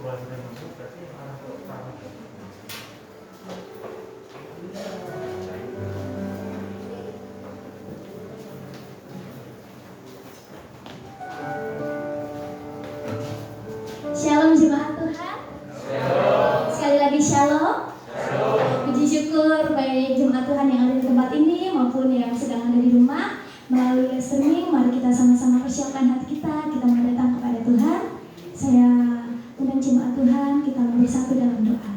Shalom jemaat Tuhan. Shalom. Sekali lagi shalom. Puji syukur baik jemaat Tuhan yang ada di tempat ini maupun yang sedang ada di rumah melalui live streaming. Mari kita sama-sama persiapkan hati kita mau datang kepada Tuhan. Saya undang jemaat Tuhan, kita bersatu dalam doa.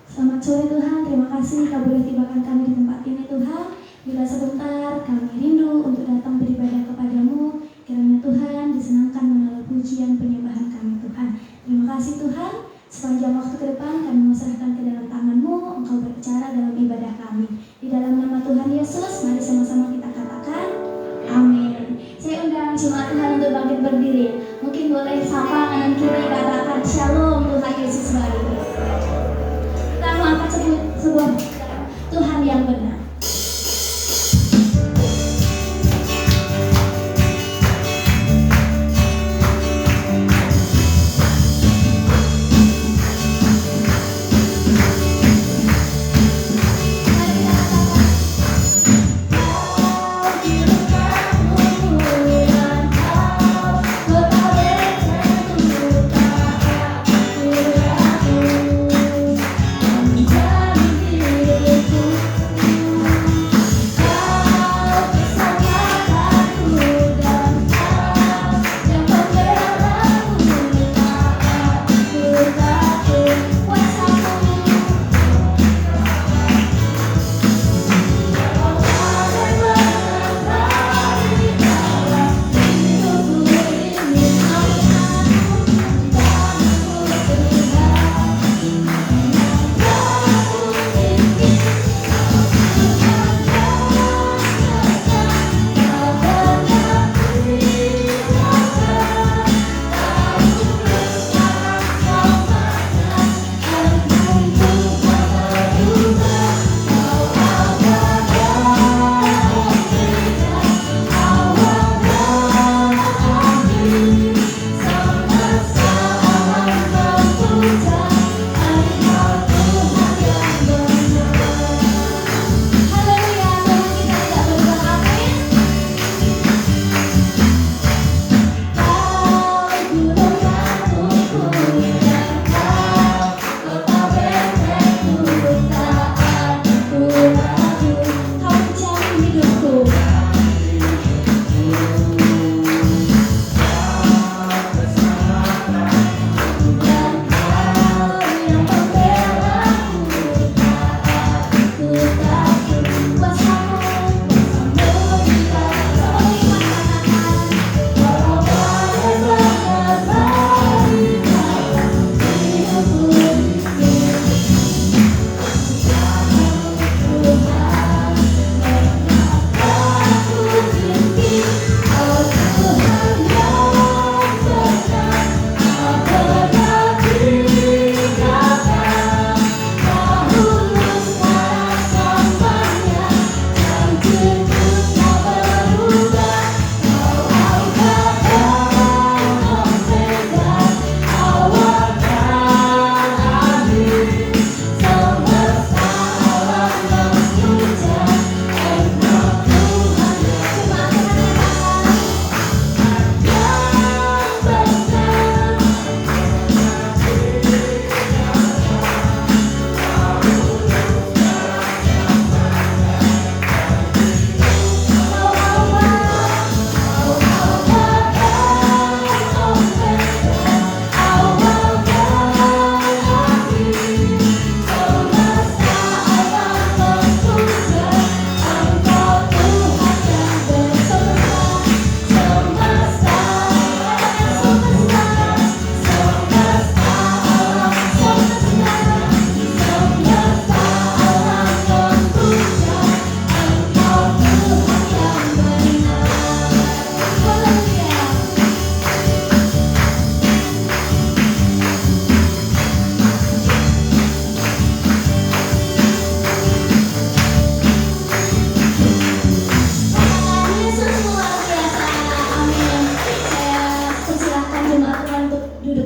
Selamat sore Tuhan, terima kasih Kau boleh tibakan kami di tempat ini Tuhan. Bila sebentar kami rindu untuk datang beribadah kepadamu, kiranya Tuhan disenangkan melalui pujian penyembahan kami Tuhan. Terima kasih Tuhan, sepanjang waktu ke depan kami menyerahkan ke dalam tangan-Mu, Engkau berbicara dalam ibadah kami. Di dalam nama Tuhan Yesus, mari sama-sama kita katakan amin. Saya undang jemaat Tuhan untuk bangkit berdiri. Mungkin boleh sapa kanan kiri, katakan shalom, Tuhan Yesus baik. Kita mengangkat sebuah Tuhan yang benar. Yeah.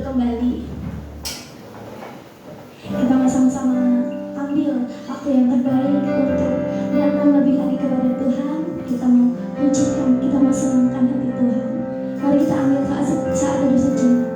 kembali. Kita sama-sama ambil waktu yang terbaik untuk datang lebih lagi kepada Tuhan. Kita mau pujikan, kita mau senangkan hati Tuhan. Mari kita ambil saat duduk sejenak.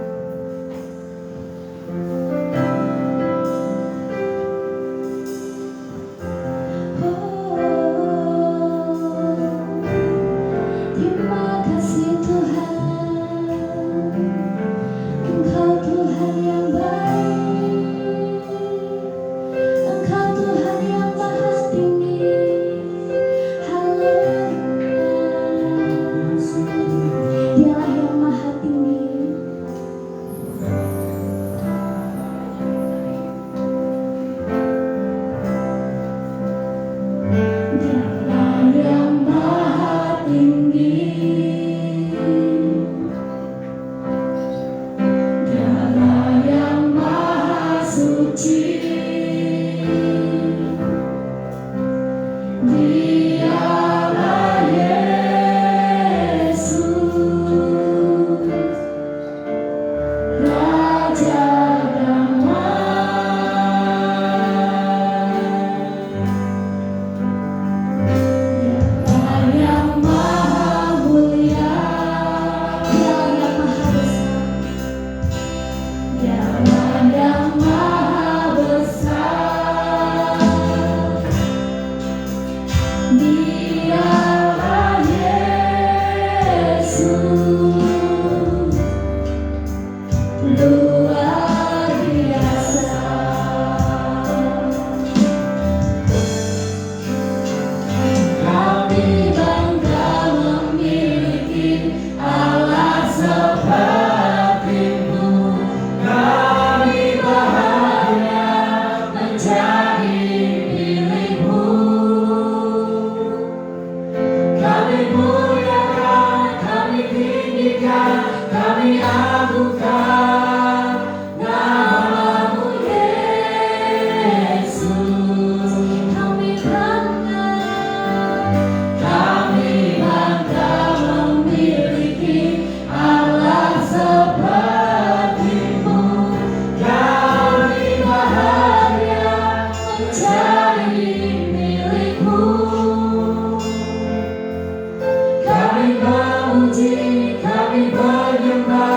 Kami menyembah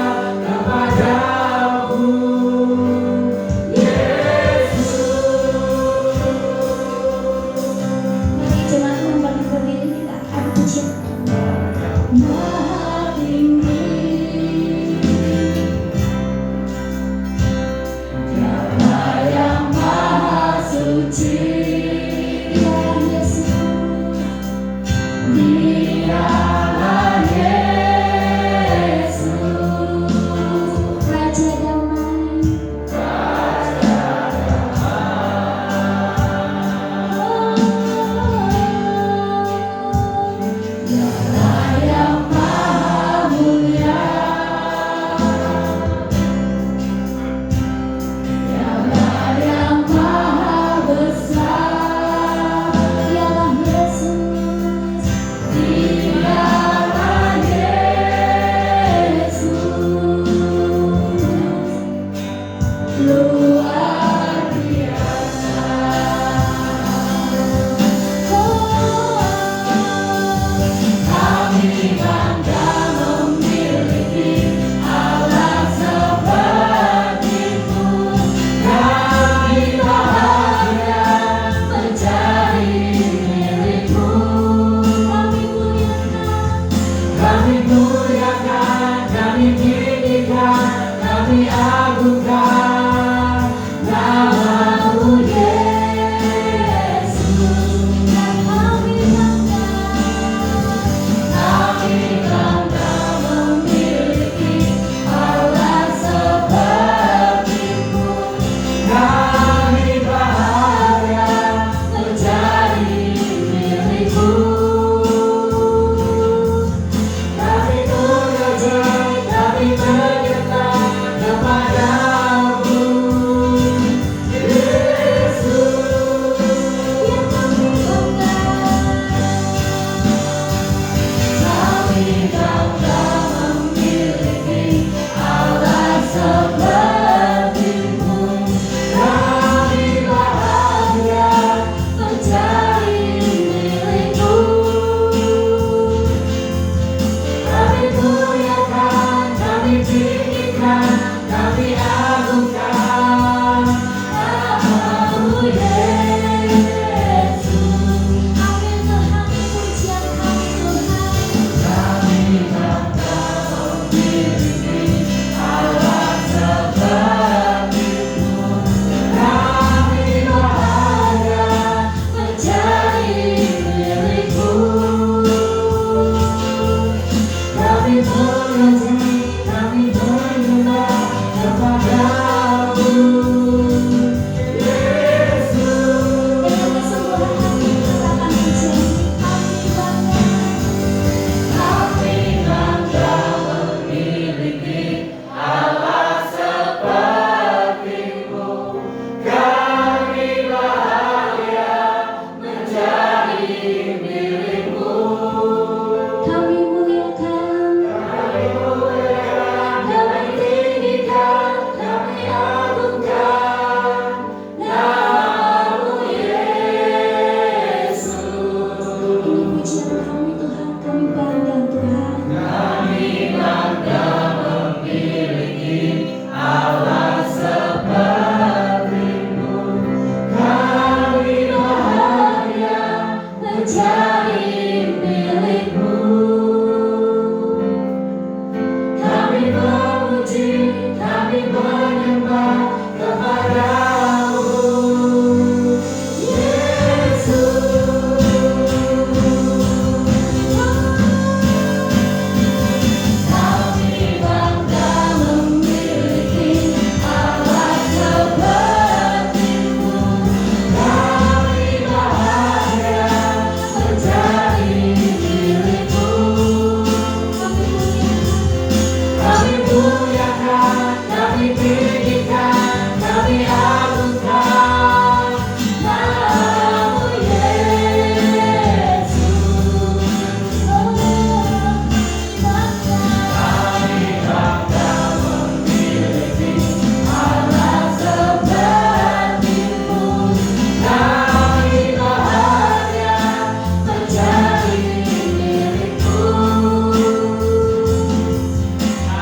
kepada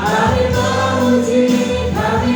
Kami memuji, kami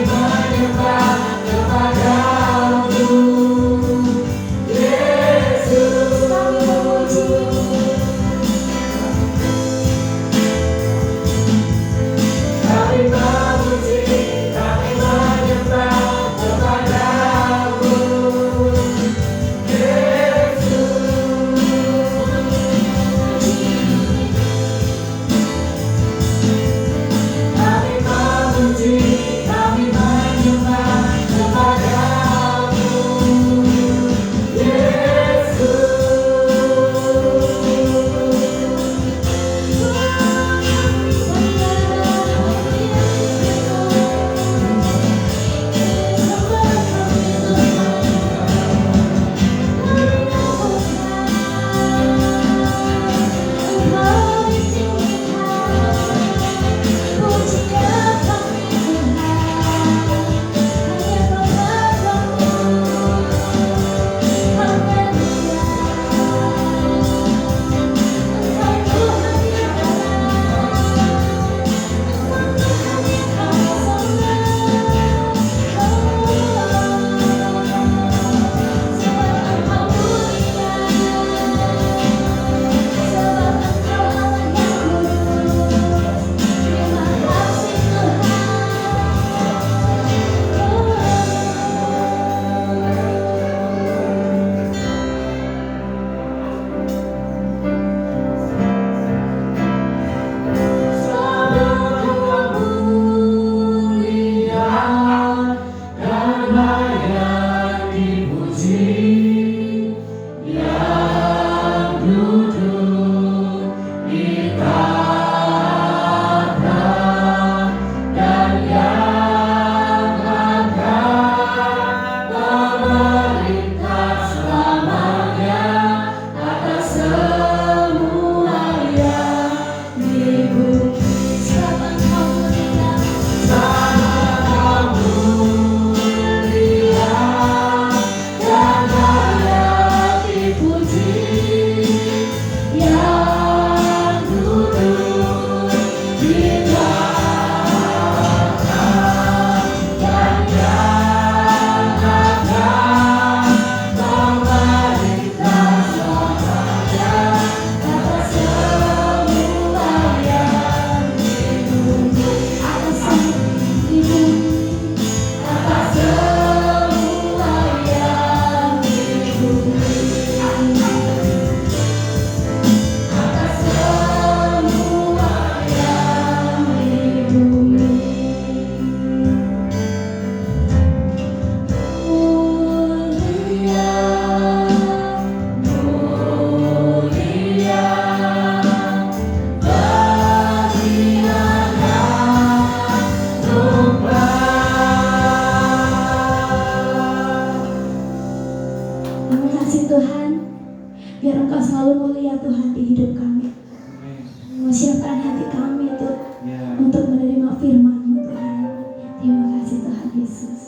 Terima kasih Tuhan Yesus.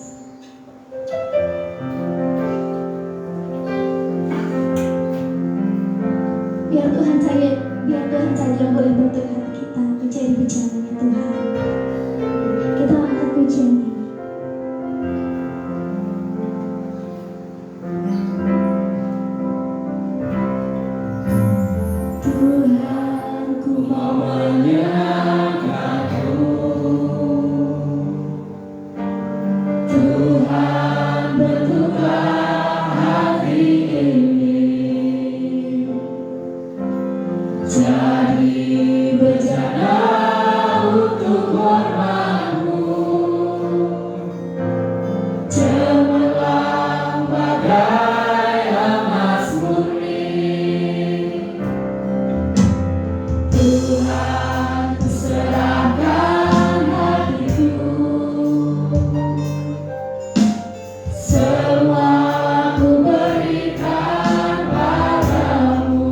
Biar Tuhan saja boleh bentuk hati kita menjadi bicaranya Tuhan. Kita angkat pujian ini. Tuhan, ku mau menyembahmu. Tuhan, bentuklah hati ini jadi bejana untuk hormat-Mu. Cemerlang bagai emas murni. Tuhan, serahkan hatiku. Semua ku berikan padamu.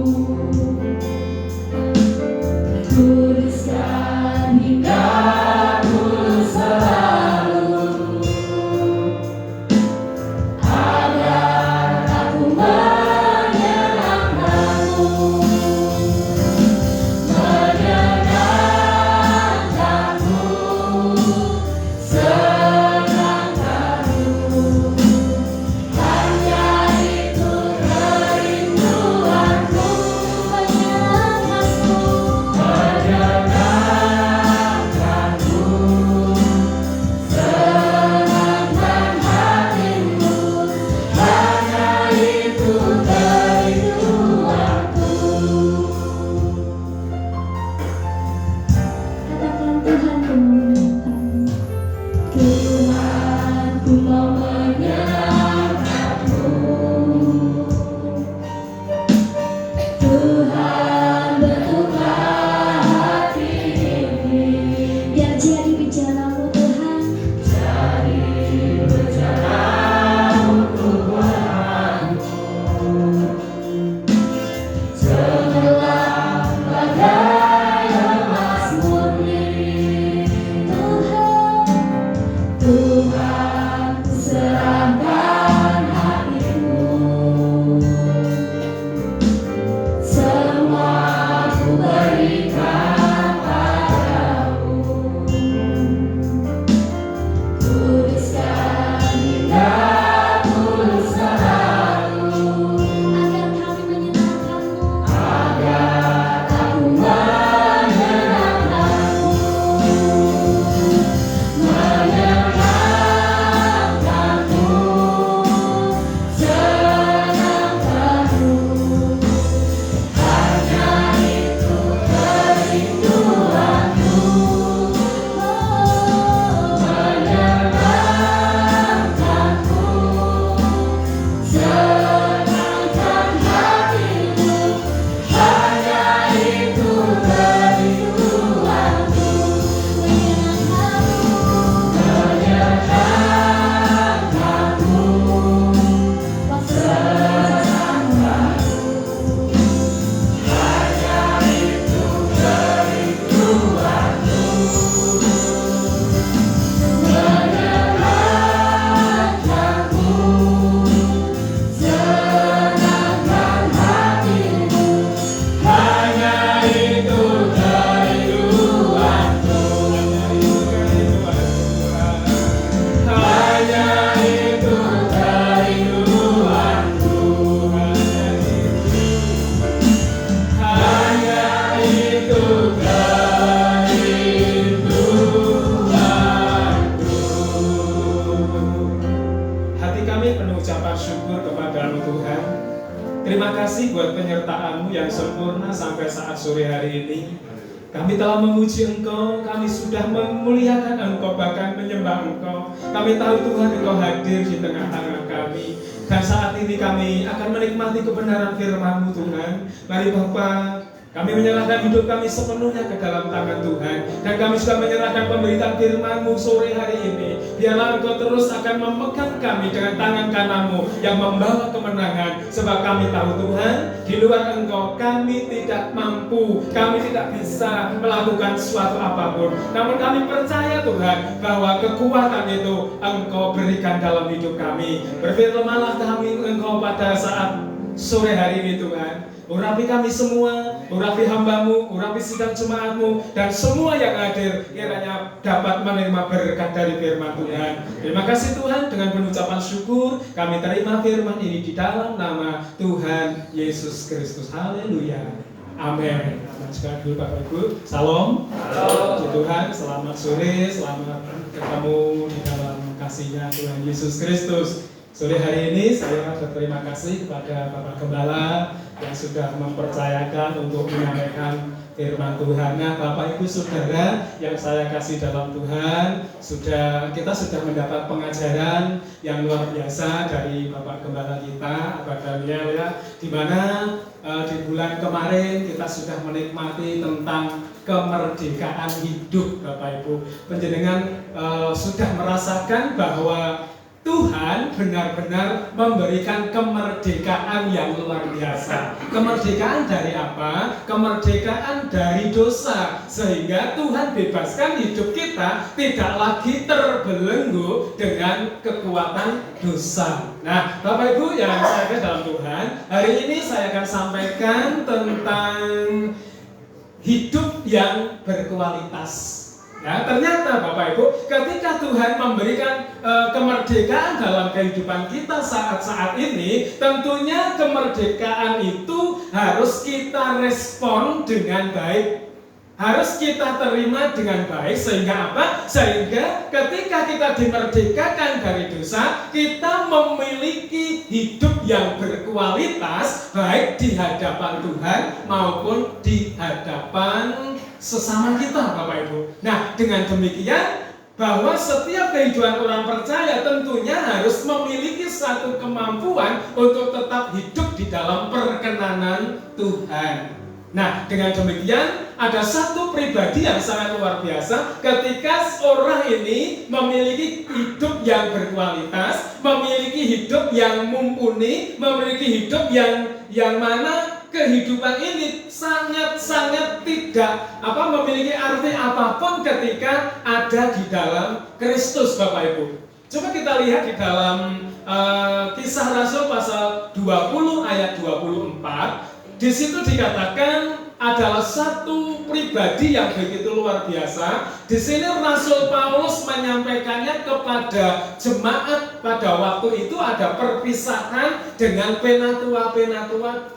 Tuliskan hingga tulus selalu, agar aku menyenangkanmu, menyenangkanmu, senangkanmu. Hanya itu kerinduanku, menyenangkanmu, menyenangkanmu, senangkan hatimu. Hanya itu kerinduanku. Katakan Tuhan, ku mau menyenangkanmu. Tuhan, ku mau menyenangkanmu. Tuhan, bentuklah hati ini. Biar jadi bicara-Mu Tuhan. Jadi bicara untuk hormat-Mu. Cemerlang bagai emas murni. Tuhan, serahkan hatiku. Semua ku berikan padamu. Tuliskan hingga tulus selalu, agar kami menyenangkanmu, agar aku menyenangkanmu, menyenangkanmu, senangkanmu. Hanya itu kerinduanku, menyenangkanmu, senangkan hatimu. Hanya itu kerinduanku, menyenangkanmu, menyenangkanmu, senangkanmu. Hanya itu kerinduanku, menyenangkanmu, senangkan hatimu. Hanya itu kerinduanku, hanya itu kerinduanku, hanya itu kerinduanku. Hati kami penuh ucapan syukur kepada-Mu Tuhan. Terima kasih buat penyertaan-Mu yang sempurna sampai saat sore hari ini. Kami telah memuji Engkau, kami sudah memuliakan Engkau, bahkan menyembah Engkau. Kami tahu Tuhan Engkau hadir di tengah-tengah kami. Dan saat ini kami akan menikmati kebenaran firman-Mu Tuhan. Mari Bapa, Kami menyerahkan hidup kami sepenuhnya ke dalam tangan Tuhan. Dan kami juga menyerahkan pemberitaan firman-Mu sore hari ini. Biarlah Engkau terus akan memegang kami dengan tangan kanan-Mu yang membawa kemenangan. Sebab kami tahu Tuhan, di luar Engkau kami tidak mampu, kami tidak bisa melakukan suatu apapun. Namun kami percaya Tuhan bahwa kekuatan itu Engkau berikan dalam hidup kami. Berfirmanlah kami Engkau pada saat sore hari ini Tuhan. Urapi kami semua, urapi hamba-Mu, urapi sidang jemaat-Mu, dan semua yang hadir kiranya dapat menerima berkat dari firman Tuhan. Terima kasih Tuhan, dengan pengucapan syukur kami terima firman ini di dalam nama Tuhan Yesus Kristus. Haleluya. Amin. Sekarang dulu Bapak Ibu, salam. Puji Tuhan, selamat sore, selamat ketemu di dalam kasih-Nya Tuhan Yesus Kristus. Sore hari ini saya berterima kasih kepada Bapak Gembala yang sudah mempercayakan untuk menyampaikan firman Tuhan. Nah, Bapak Ibu Saudara yang saya kasih dalam Tuhan, kita sudah mendapat pengajaran yang luar biasa dari Bapak Gembala kita, Bapak Daniel ya, di mana di bulan kemarin kita sudah menikmati tentang kemerdekaan hidup. Bapak Ibu, panjenengan sudah merasakan bahwa Tuhan benar-benar memberikan kemerdekaan yang luar biasa. Kemerdekaan dari apa? Kemerdekaan dari dosa. Sehingga Tuhan bebaskan hidup kita tidak lagi terbelenggu dengan kekuatan dosa. Nah, Bapak Ibu yang saya kasih dalam Tuhan, hari ini saya akan sampaikan tentang hidup yang berkualitas. Ya, ternyata Bapak Ibu, ketika Tuhan memberikan kemerdekaan dalam kehidupan kita saat-saat ini, tentunya kemerdekaan itu harus kita respon dengan baik. Harus kita terima dengan baik, sehingga apa? Sehingga ketika kita dimerdekakan dari dosa, kita memiliki hidup yang berkualitas, baik di hadapan Tuhan maupun di hadapan sesama kita, Bapak Ibu. Nah, dengan demikian bahwa setiap kehidupan orang percaya tentunya harus memiliki satu kemampuan untuk tetap hidup di dalam perkenanan Tuhan. Nah, dengan demikian ada satu pribadi yang sangat luar biasa ketika orang ini memiliki hidup yang berkualitas, memiliki hidup yang mumpuni, memiliki hidup yang mana kehidupan ini sangat-sangat tidak memiliki arti apapun ketika ada di dalam Kristus, Bapak Ibu. Coba kita lihat di dalam Kisah Rasul pasal 20 ayat 24. Di situ dikatakan adalah satu pribadi yang begitu luar biasa. Di sini Rasul Paulus menyampaikannya kepada jemaat pada waktu itu ada perpisahan dengan penatua-penatua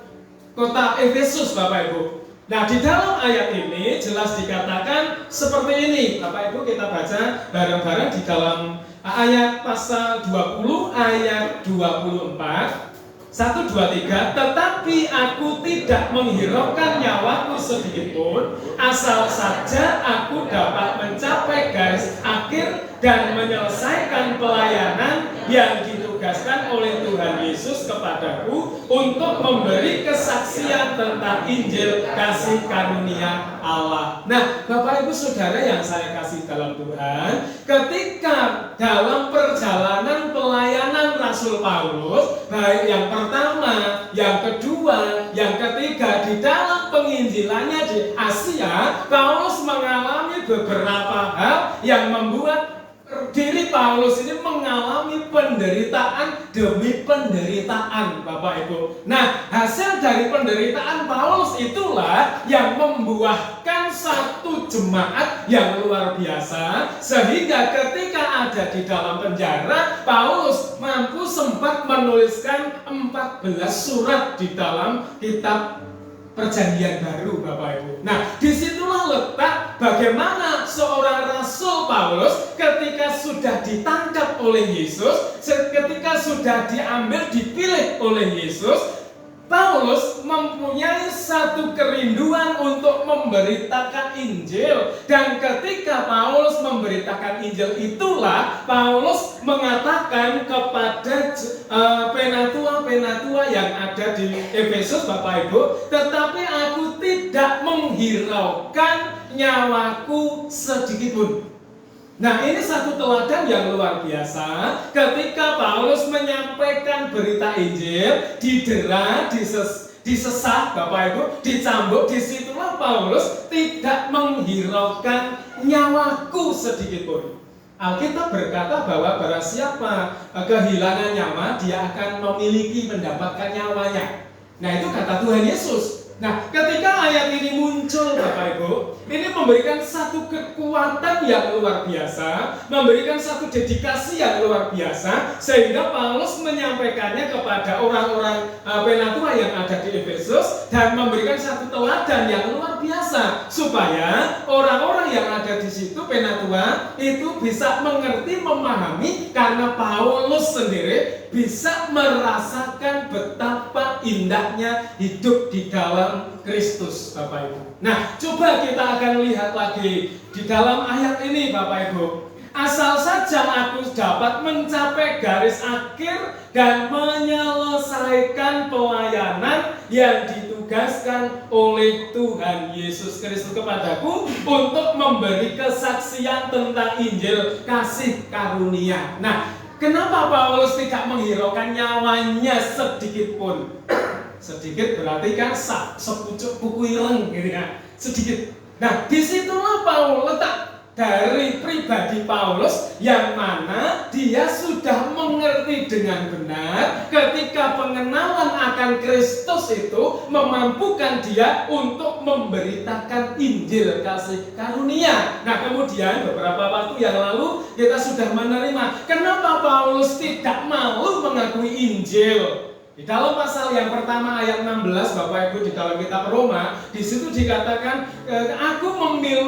kota Efesus, Bapak Ibu. Nah, di dalam ayat ini jelas dikatakan seperti ini. Bapak Ibu, kita baca bareng-bareng di dalam ayat pasal 20 ayat 24. 1, 2, 3. Tetapi aku tidak menghiraukan nyawaku sedikit pun, asal saja aku dapat mencapai garis akhir dan menyelesaikan pelayanan yang ditugaskan oleh Tuhan Yesus kepadaku untuk memberi kesaksian tentang Injil kasih karunia Allah. Nah, Bapak Ibu Saudara yang saya kasih dalam Tuhan, ketika dalam perjalanan pelayanan Rasul Paulus, baik yang pertama, yang kedua, yang ketiga, di dalam penginjilannya di Asia, Paulus mengalami beberapa hal yang membuat diri Paulus ini mengalami penderitaan demi penderitaan, Bapak Ibu. Nah, hasil dari penderitaan Paulus itulah yang membuahkan satu jemaat yang luar biasa, sehingga ketika ada di dalam penjara, Paulus mampu sempat menuliskan 14 surat di dalam kitab Perjanjian Baru, Bapak Ibu. Nah, disitulah letak bagaimana seorang Rasul Paulus ketika sudah ditangkap oleh Yesus, ketika sudah diambil, dipilih oleh Yesus, Paulus mempunyai satu kerinduan untuk memberitakan Injil, dan ketika Paulus memberitakan Injil itulah Paulus mengatakan kepada penatua-penatua yang ada di Efesus, Bapak Ibu, tetapi aku tidak menghiraukan nyawaku sedikitpun. Nah, ini satu teladan yang luar biasa. Ketika Paulus menyampaikan berita Injil, didera, disesat, Bapak Ibu, dicambuk, disitulah Paulus tidak menghiraukan nyawaku sedikitpun. Alkitab berkata bahwa barang siapa kehilangan nyawa, dia akan mendapatkan nyawanya. Nah, itu kata Tuhan Yesus. Nah, ketika ayat ini muncul, Bapak Ibu, ini memberikan satu kekuatan yang luar biasa, memberikan satu dedikasi yang luar biasa, sehingga Paulus menyampaikannya kepada orang-orang penatua yang ada di Efesus, dan memberikan satu teladan yang luar biasa, supaya orang-orang yang ada di situ, penatua, itu bisa mengerti, memahami, karena Paulus sendiri bisa merasakan betapa indahnya hidup di dalam Kristus, Bapak Ibu. Nah, coba kita akan lihat lagi di dalam ayat ini, Bapak Ibu. Asal saja aku dapat mencapai garis akhir dan menyelesaikan pelayanan yang ditugaskan oleh Tuhan Yesus Kristus kepadaku untuk memberi kesaksian tentang Injil kasih karunia. Nah, kenapa Paulus tidak menghiraukan nyawanya sedikit pun? Sedikit berarti kan sepucuk buku ireng gitu kan, sedikit. Nah, disitulah Paulus letak dari pribadi Paulus yang mana dia sudah mengerti dengan benar ketika pengenalan akan Kristus itu memampukan dia untuk memberitakan Injil kasih karunia. Nah, kemudian beberapa waktu yang lalu kita sudah menerima kenapa Paulus tidak malu mengakui Injil. Di dalam pasal yang pertama ayat 16, Bapak Ibu, di dalam kitab Roma, di situ dikatakan, aku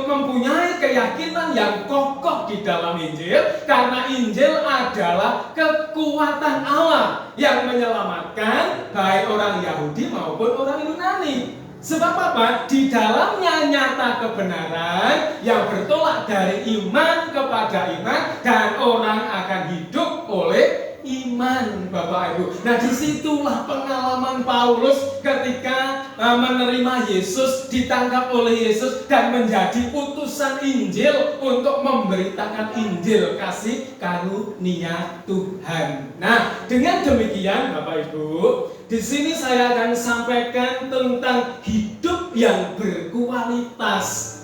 mempunyai keyakinan yang kokoh di dalam Injil, karena Injil adalah kekuatan Allah yang menyelamatkan baik orang Yahudi maupun orang Yunani. Sebab apa? Di dalamnya nyata kebenaran yang bertolak dari iman kepada iman, dan orang akan hidup oleh iman, Bapak Ibu. Nah, disitulah pengalaman Paulus ketika menerima Yesus, ditangkap oleh Yesus, dan menjadi utusan Injil untuk memberitakan Injil kasih karunia Tuhan. Nah, dengan demikian, Bapak Ibu, di sini saya akan sampaikan tentang hidup yang berkualitas.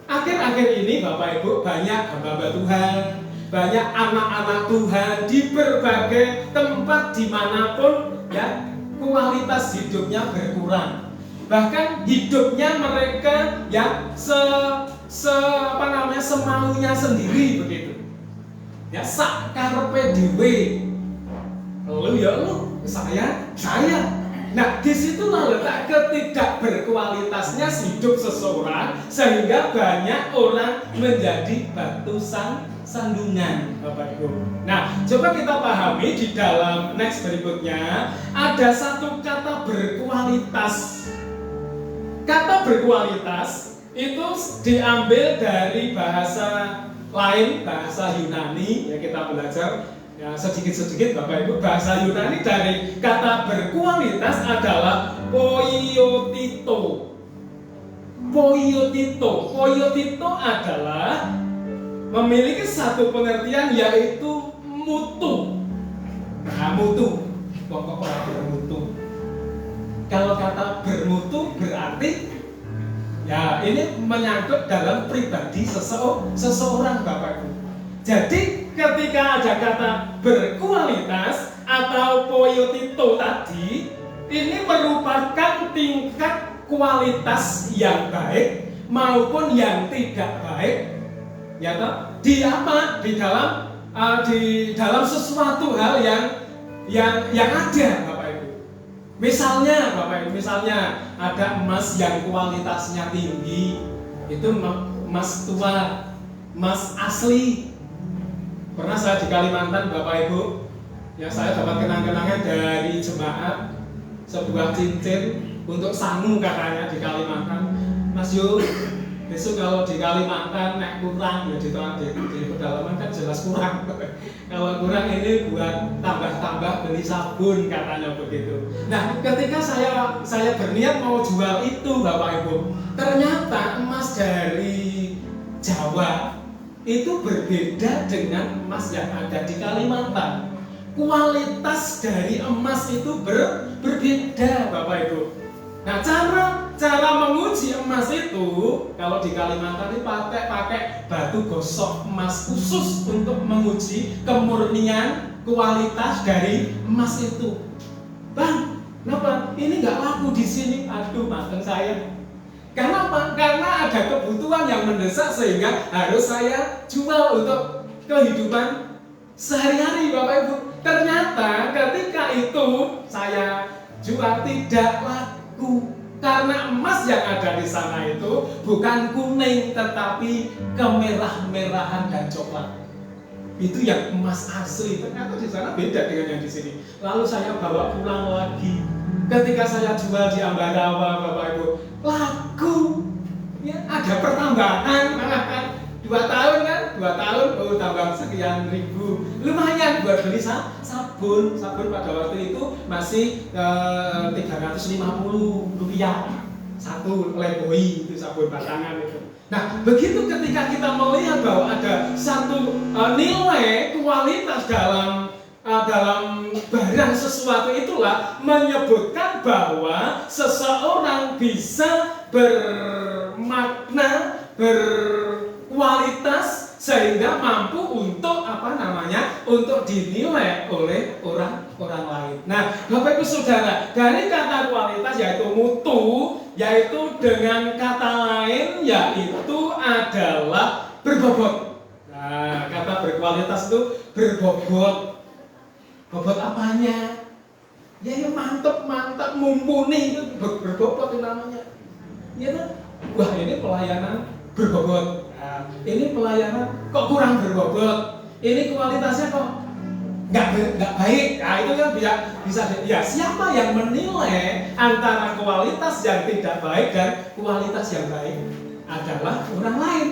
Akhir-akhir ini, Bapak Ibu, banyak hamba-hamba Tuhan, banyak anak-anak Tuhan di berbagai tempat dimanapun, ya, kualitas hidupnya berkurang. Bahkan hidupnya mereka ya semaunya sendiri begitu. Ya, sak karepe dhewe. Lu saya. Nah, disitulah letak ketidakberkualitasnya hidup seseorang, sehingga banyak orang menjadi batu sandungan, Bapak Ibu. Nah, coba kita pahami di dalam next berikutnya, ada satu kata berkualitas. Kata berkualitas itu diambil dari bahasa lain, bahasa Yunani, ya kita belajar ya sedikit-sedikit, Bapak Ibu. Bahasa Yunani dari kata berkualitas adalah poiotito. Poiotito adalah memiliki satu pengertian, yaitu mutu. Nah, mutu, pokok orang bermutu. Kalau kata bermutu berarti ya ini menyangkut dalam pribadi seseorang, Bapak Ibu. Jadi ketika ada kata berkualitas atau poiotito tadi, ini merupakan tingkat kualitas yang baik maupun yang tidak baik, ya toh? Di dalam sesuatu hal yang ada, Bapak Ibu. Misalnya, Bapak Ibu, ada emas yang kualitasnya tinggi, itu emas tua, emas asli. Pernah saya di Kalimantan, Bapak Ibu, ya saya dapat kenang-kenangan dari jemaat sebuah cincin untuk sangu katanya di Kalimantan. Mas Yo, besok kalau di Kalimantan nek kurang ya di pedalaman kan jelas kurang. Kalau kurang ini buat tambah-tambah beli sabun katanya begitu. Nah, ketika saya berniat mau jual itu Bapak Ibu, ternyata emas dari Jawa itu berbeda dengan emas yang ada di Kalimantan. Kualitas dari emas itu berbeda Bapak Ibu. Nah, cara menguji emas itu kalau di Kalimantan ini pakai batu gosok emas khusus untuk menguji kemurnian kualitas dari emas itu. Bang, kenapa ini nggak laku di sini? Aduh, mateng saya. Karena apa? Karena ada kebutuhan yang mendesak sehingga harus saya jual untuk kehidupan sehari-hari Bapak Ibu. Ternyata ketika itu saya jual tidak laku karena emas yang ada di sana itu bukan kuning tetapi kemerah-merahan dan coklat. Itu yang emas asli. Ternyata di sana beda dengan yang di sini. Lalu saya bawa pulang lagi. Ketika saya jual di Ambarawa Bapak Ibu, laku. Ya, ada pertambahan kan. 2 tahun kan, 2 tahun tambah sekian ribu, lumayan buat beli sabun pada waktu itu masih 350 rupiah satu Leboy itu sabun batangan itu. Nah, begitu ketika kita melihat bahwa ada satu nilai kualitas dalam barang sesuatu, itulah menyebutkan bahwa seseorang bisa bermakna, berkualitas sehingga mampu untuk untuk dinilai oleh orang lain. Nah, Bapak Ibu Saudara, dari kata kualitas yaitu mutu, yaitu dengan kata lain yaitu adalah berbobot. Nah, kata berkualitas itu berbobot. Bobot apanya? Ya yang mantap, mumpuni itu berbobot itu namanya. Ya kan? Wah, ini pelayanan berbobot. Nah, ini pelayanan kok kurang berbobot. Ini kualitasnya kok nggak baik. Nah, itu kan bisa ya, siapa yang menilai antara kualitas yang tidak baik dan kualitas yang baik adalah orang lain.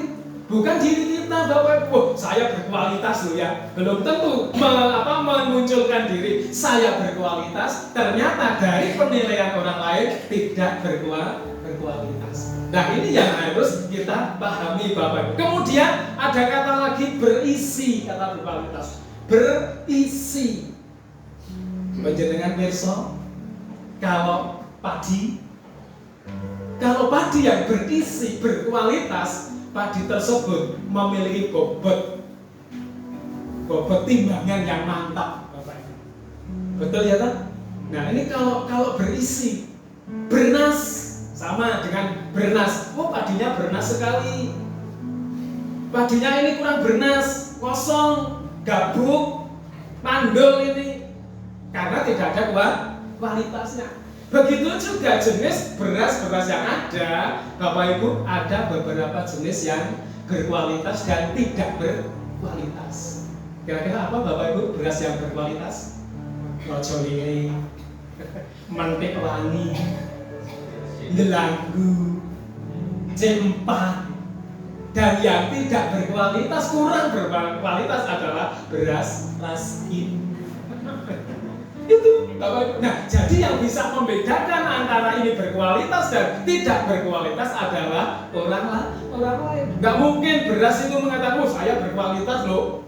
Bukan diri kita, Bapak Ibu. Saya berkualitas loh ya. Belum tentu memunculkan diri saya berkualitas. Ternyata dari penilaian orang lain tidak berkualitas. Nah, ini yang harus kita pahami Bapak Ibu. Kemudian ada kata lagi berisi, kata berkualitas. Berisi. Panjenengan pirsa, kalau padi yang berisi, berkualitas, padi tersebut memiliki bobot timbangan yang mantap, Bapak Ibu. Betul ya kan? Nah, ini kalau berisi, bernas sama dengan bernas. Oh, padinya bernas sekali. Padinya ini kurang bernas, kosong, gabuk, mandul ini. Karena tidak ada kualitasnya. Begitu juga jenis beras yang ada, Bapak Ibu, ada beberapa jenis yang berkualitas dan tidak berkualitas. Kira-kira apa Bapak Ibu beras yang berkualitas? Lojolile, mentik wangi, Delanggu, C4, dan yang tidak berkualitas, kurang berkualitas adalah beras raskin. Itu Bapak Ibu. Nah, jadi yang bisa membedakan antara ini berkualitas dan tidak berkualitas adalah orang lain. Gak mungkin beras itu mengatakan, oh saya berkualitas loh,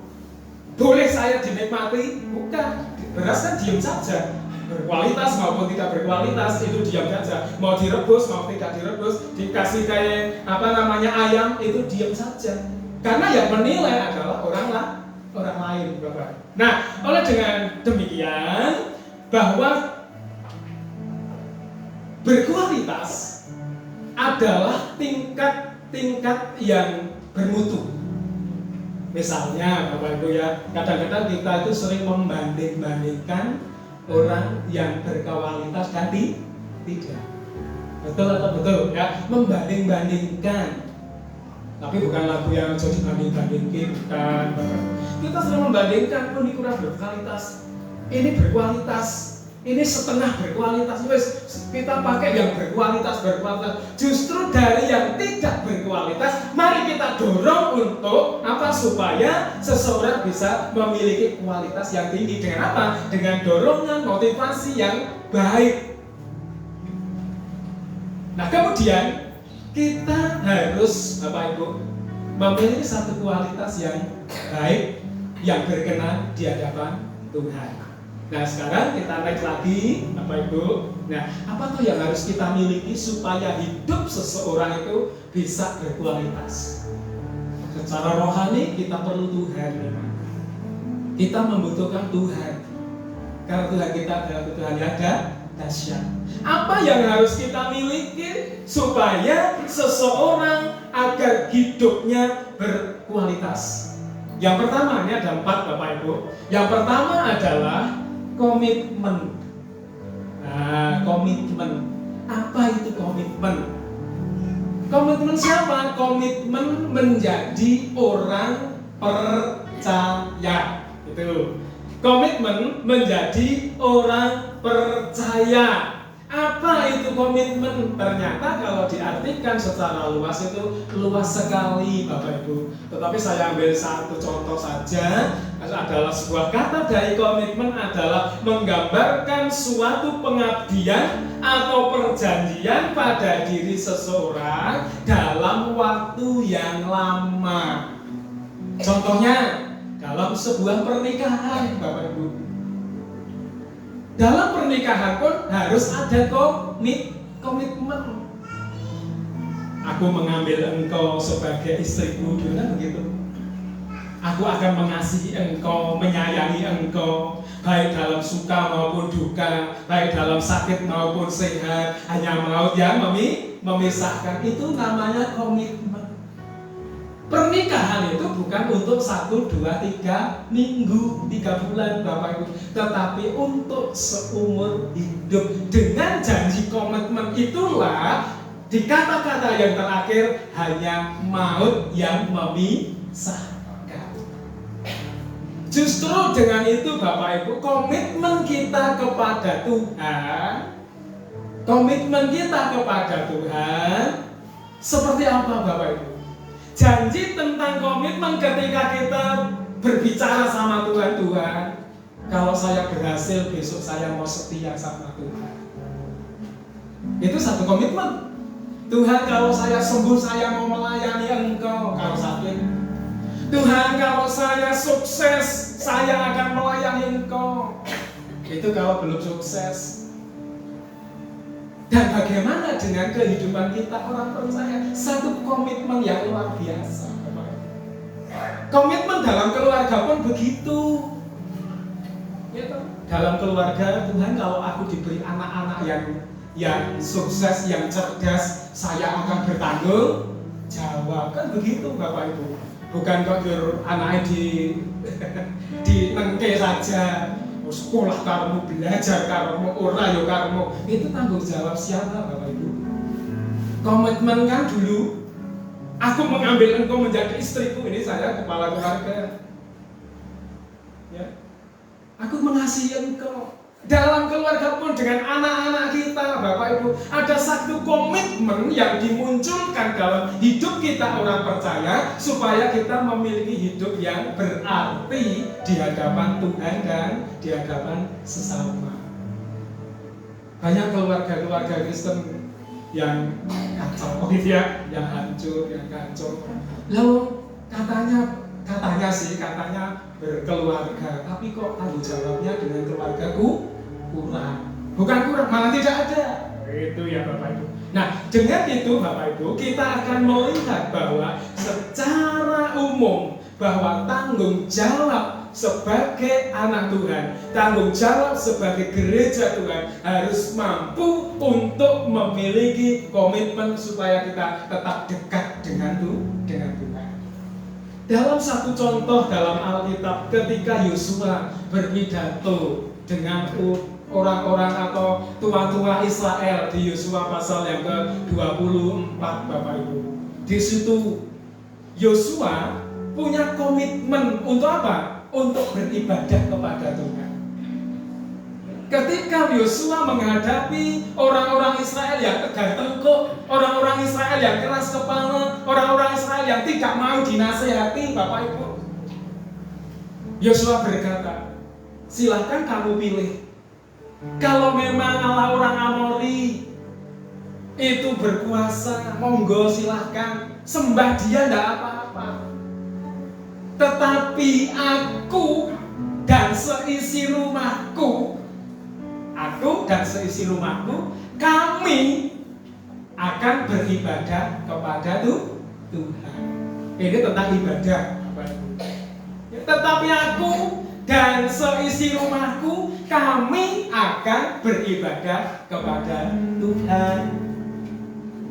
boleh saya dinikmati. Bukan, beras kan diam saja. Berkualitas maupun tidak berkualitas itu diam saja. Mau direbus mau tidak direbus, dikasih kayak ayam itu diam saja. Karena yang menilai adalah orang lain, Bapak. Nah, oleh dengan demikian bahwa berkualitas adalah tingkat yang bermutu. Misalnya, Bapak Ibu ya, kadang-kadang kita itu sering membanding-bandingkan orang yang berkualitas dan tidak. Betul atau betul ya? Membanding-bandingkan. Tapi bukan lagu yang jadi banding-bandingin, bukan. Kita sering membandingkan, oh ini kurang berkualitas, ini berkualitas. ini setengah berkualitas, wes kita pakai yang berkualitas. Justru dari yang tidak berkualitas, mari kita dorong untuk apa? Supaya seseorang bisa memiliki kualitas yang tinggi. Dengan apa? Dengan dorongan motivasi yang baik. Nah kemudian kita harus Bapak Ibu memiliki satu kualitas yang baik, yang berkenan di hadapan Tuhan. Nah sekarang kita naik lagi Bapak Ibu. Nah apa tuh yang harus kita miliki supaya hidup seseorang itu bisa berkualitas? Secara rohani kita perlu Tuhan memang. Kita membutuhkan Tuhan. Karena Tuhan kita adalah Tuhan yang dahsyat. Apa yang harus kita miliki supaya seseorang agar hidupnya berkualitas? Yang pertama, ini ada 4 Bapak Ibu. Yang pertama adalah komitmen. Nah, komitmen. Apa itu komitmen? Komitmen siapa? Komitmen menjadi orang percaya. Itu. Komitmen menjadi orang percaya. Apa itu komitmen? Ternyata kalau diartikan secara luas itu luas sekali Bapak Ibu. Tetapi saya ambil satu contoh saja. Adalah sebuah kata dari komitmen adalah menggambarkan suatu pengabdian atau perjanjian pada diri seseorang dalam waktu yang lama. Contohnya dalam sebuah pernikahan Bapak Ibu. Dalam pernikahan pun harus ada komitmen. Aku mengambil engkau sebagai istriku, kan begitu. Aku akan mengasihi engkau, menyayangi engkau, baik dalam suka maupun duka, baik dalam sakit maupun sehat. Hanya maut yang memisahkan. Itu namanya komitmen. Pernikahan itu bukan untuk 1, 2, 3 minggu, 3 bulan Bapak Ibu, tetapi untuk seumur hidup. Dengan janji komitmen itulah di kata-kata yang terakhir hanya maut yang memisahkan. Justru dengan itu Bapak Ibu, komitmen kita kepada Tuhan seperti apa Bapak Ibu? Janji tentang komitmen ketika kita berbicara sama Tuhan, kalau saya berhasil besok saya mau setia sama Tuhan. Itu satu komitmen. Tuhan, kalau saya sembuh saya mau melayani engkau kalau sakit. Tuhan, kalau saya sukses saya akan melayani engkau. Itu kalau belum sukses. Dan bagaimana dengan kehidupan kita orang percaya? Satu komitmen yang luar biasa. Komitmen dalam keluarga pun begitu. Ya, dalam keluarga, Tuhan, kalau aku diberi anak-anak yang sukses, yang cerdas, saya akan bertanggung jawab. Kan begitu Bapak Ibu. Bukan kok anaknya di nengke saja. Sekolah karemu, belajar karemu, ora yo karemu. Itu tanggung jawab siapa Bapak Ibu? Komitmen kan dulu. Aku mengambil engkau menjadi istriku, ini saya kepala keluarga. Ya. Aku mengasihi engkau. Dalam keluarga pun dengan anak-anak kita Bapak Ibu, ada satu komitmen yang dimunculkan dalam hidup kita orang percaya supaya kita memiliki hidup yang berarti di hadapan Tuhan dan di hadapan sesama. Banyak keluarga-keluarga Kristen yang kacau gitu ya, yang hancur, yang kacau. Lalu katanya berkeluarga, tapi kok tanggung jawabnya dengan keluargaku kurang. Bukan kurang, malah tidak ada. Itu ya Bapak Ibu. Nah, dengan itu Bapak Ibu, kita akan melihat bahwa secara umum bahwa tanggung jawab sebagai anak Tuhan, tanggung jawab sebagai gereja Tuhan harus mampu untuk memiliki komitmen supaya kita tetap dekat dengan Tuhan. Dalam satu contoh dalam Alkitab, ketika Yosua berpidato dengan orang-orang atau tua-tua Israel di Yosua pasal yang ke-24 Bapak Ibu. Di situ Yosua punya komitmen untuk apa? Untuk beribadah kepada Tuhan. Ketika Yosua menghadapi orang-orang Israel yang tegar tengkuk, orang-orang Israel yang keras kepala, orang-orang Israel yang tidak mau dinasehati, Bapak Ibu, Yosua berkata, silahkan kamu pilih. Kalau memang Allah orang Amori itu berkuasa, monggo silahkan, sembah dia tidak apa-apa. Tetapi aku dan seisi rumahku, kami akan beribadah kepada Tuhan. Ini tentang ibadah. Tetapi aku dan seisi rumahku, kami akan beribadah kepada Tuhan.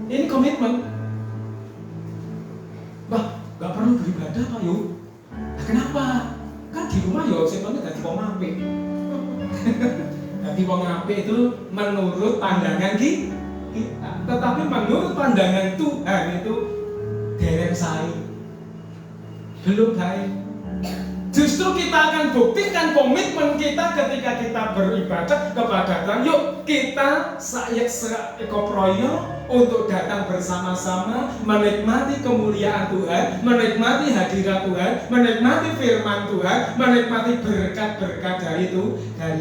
Ini komitmen. Bah, gak perlu beribadah Pak Yuk. Nah, kenapa? Kan di rumah ya sebenarnya jadi wong apik. Jadi wong apik itu menurut pandangan kita. Tetapi menurut pandangan Tuhan itu dereng sae. Belum baik. Justru kita akan buktikan komitmen kita ketika kita beribadah kepada Tuhan. Yuk kita ekoproyo untuk datang bersama-sama menikmati kemuliaan Tuhan, menikmati hadirat Tuhan, menikmati firman Tuhan, menikmati berkat-berkat dari Tuhan.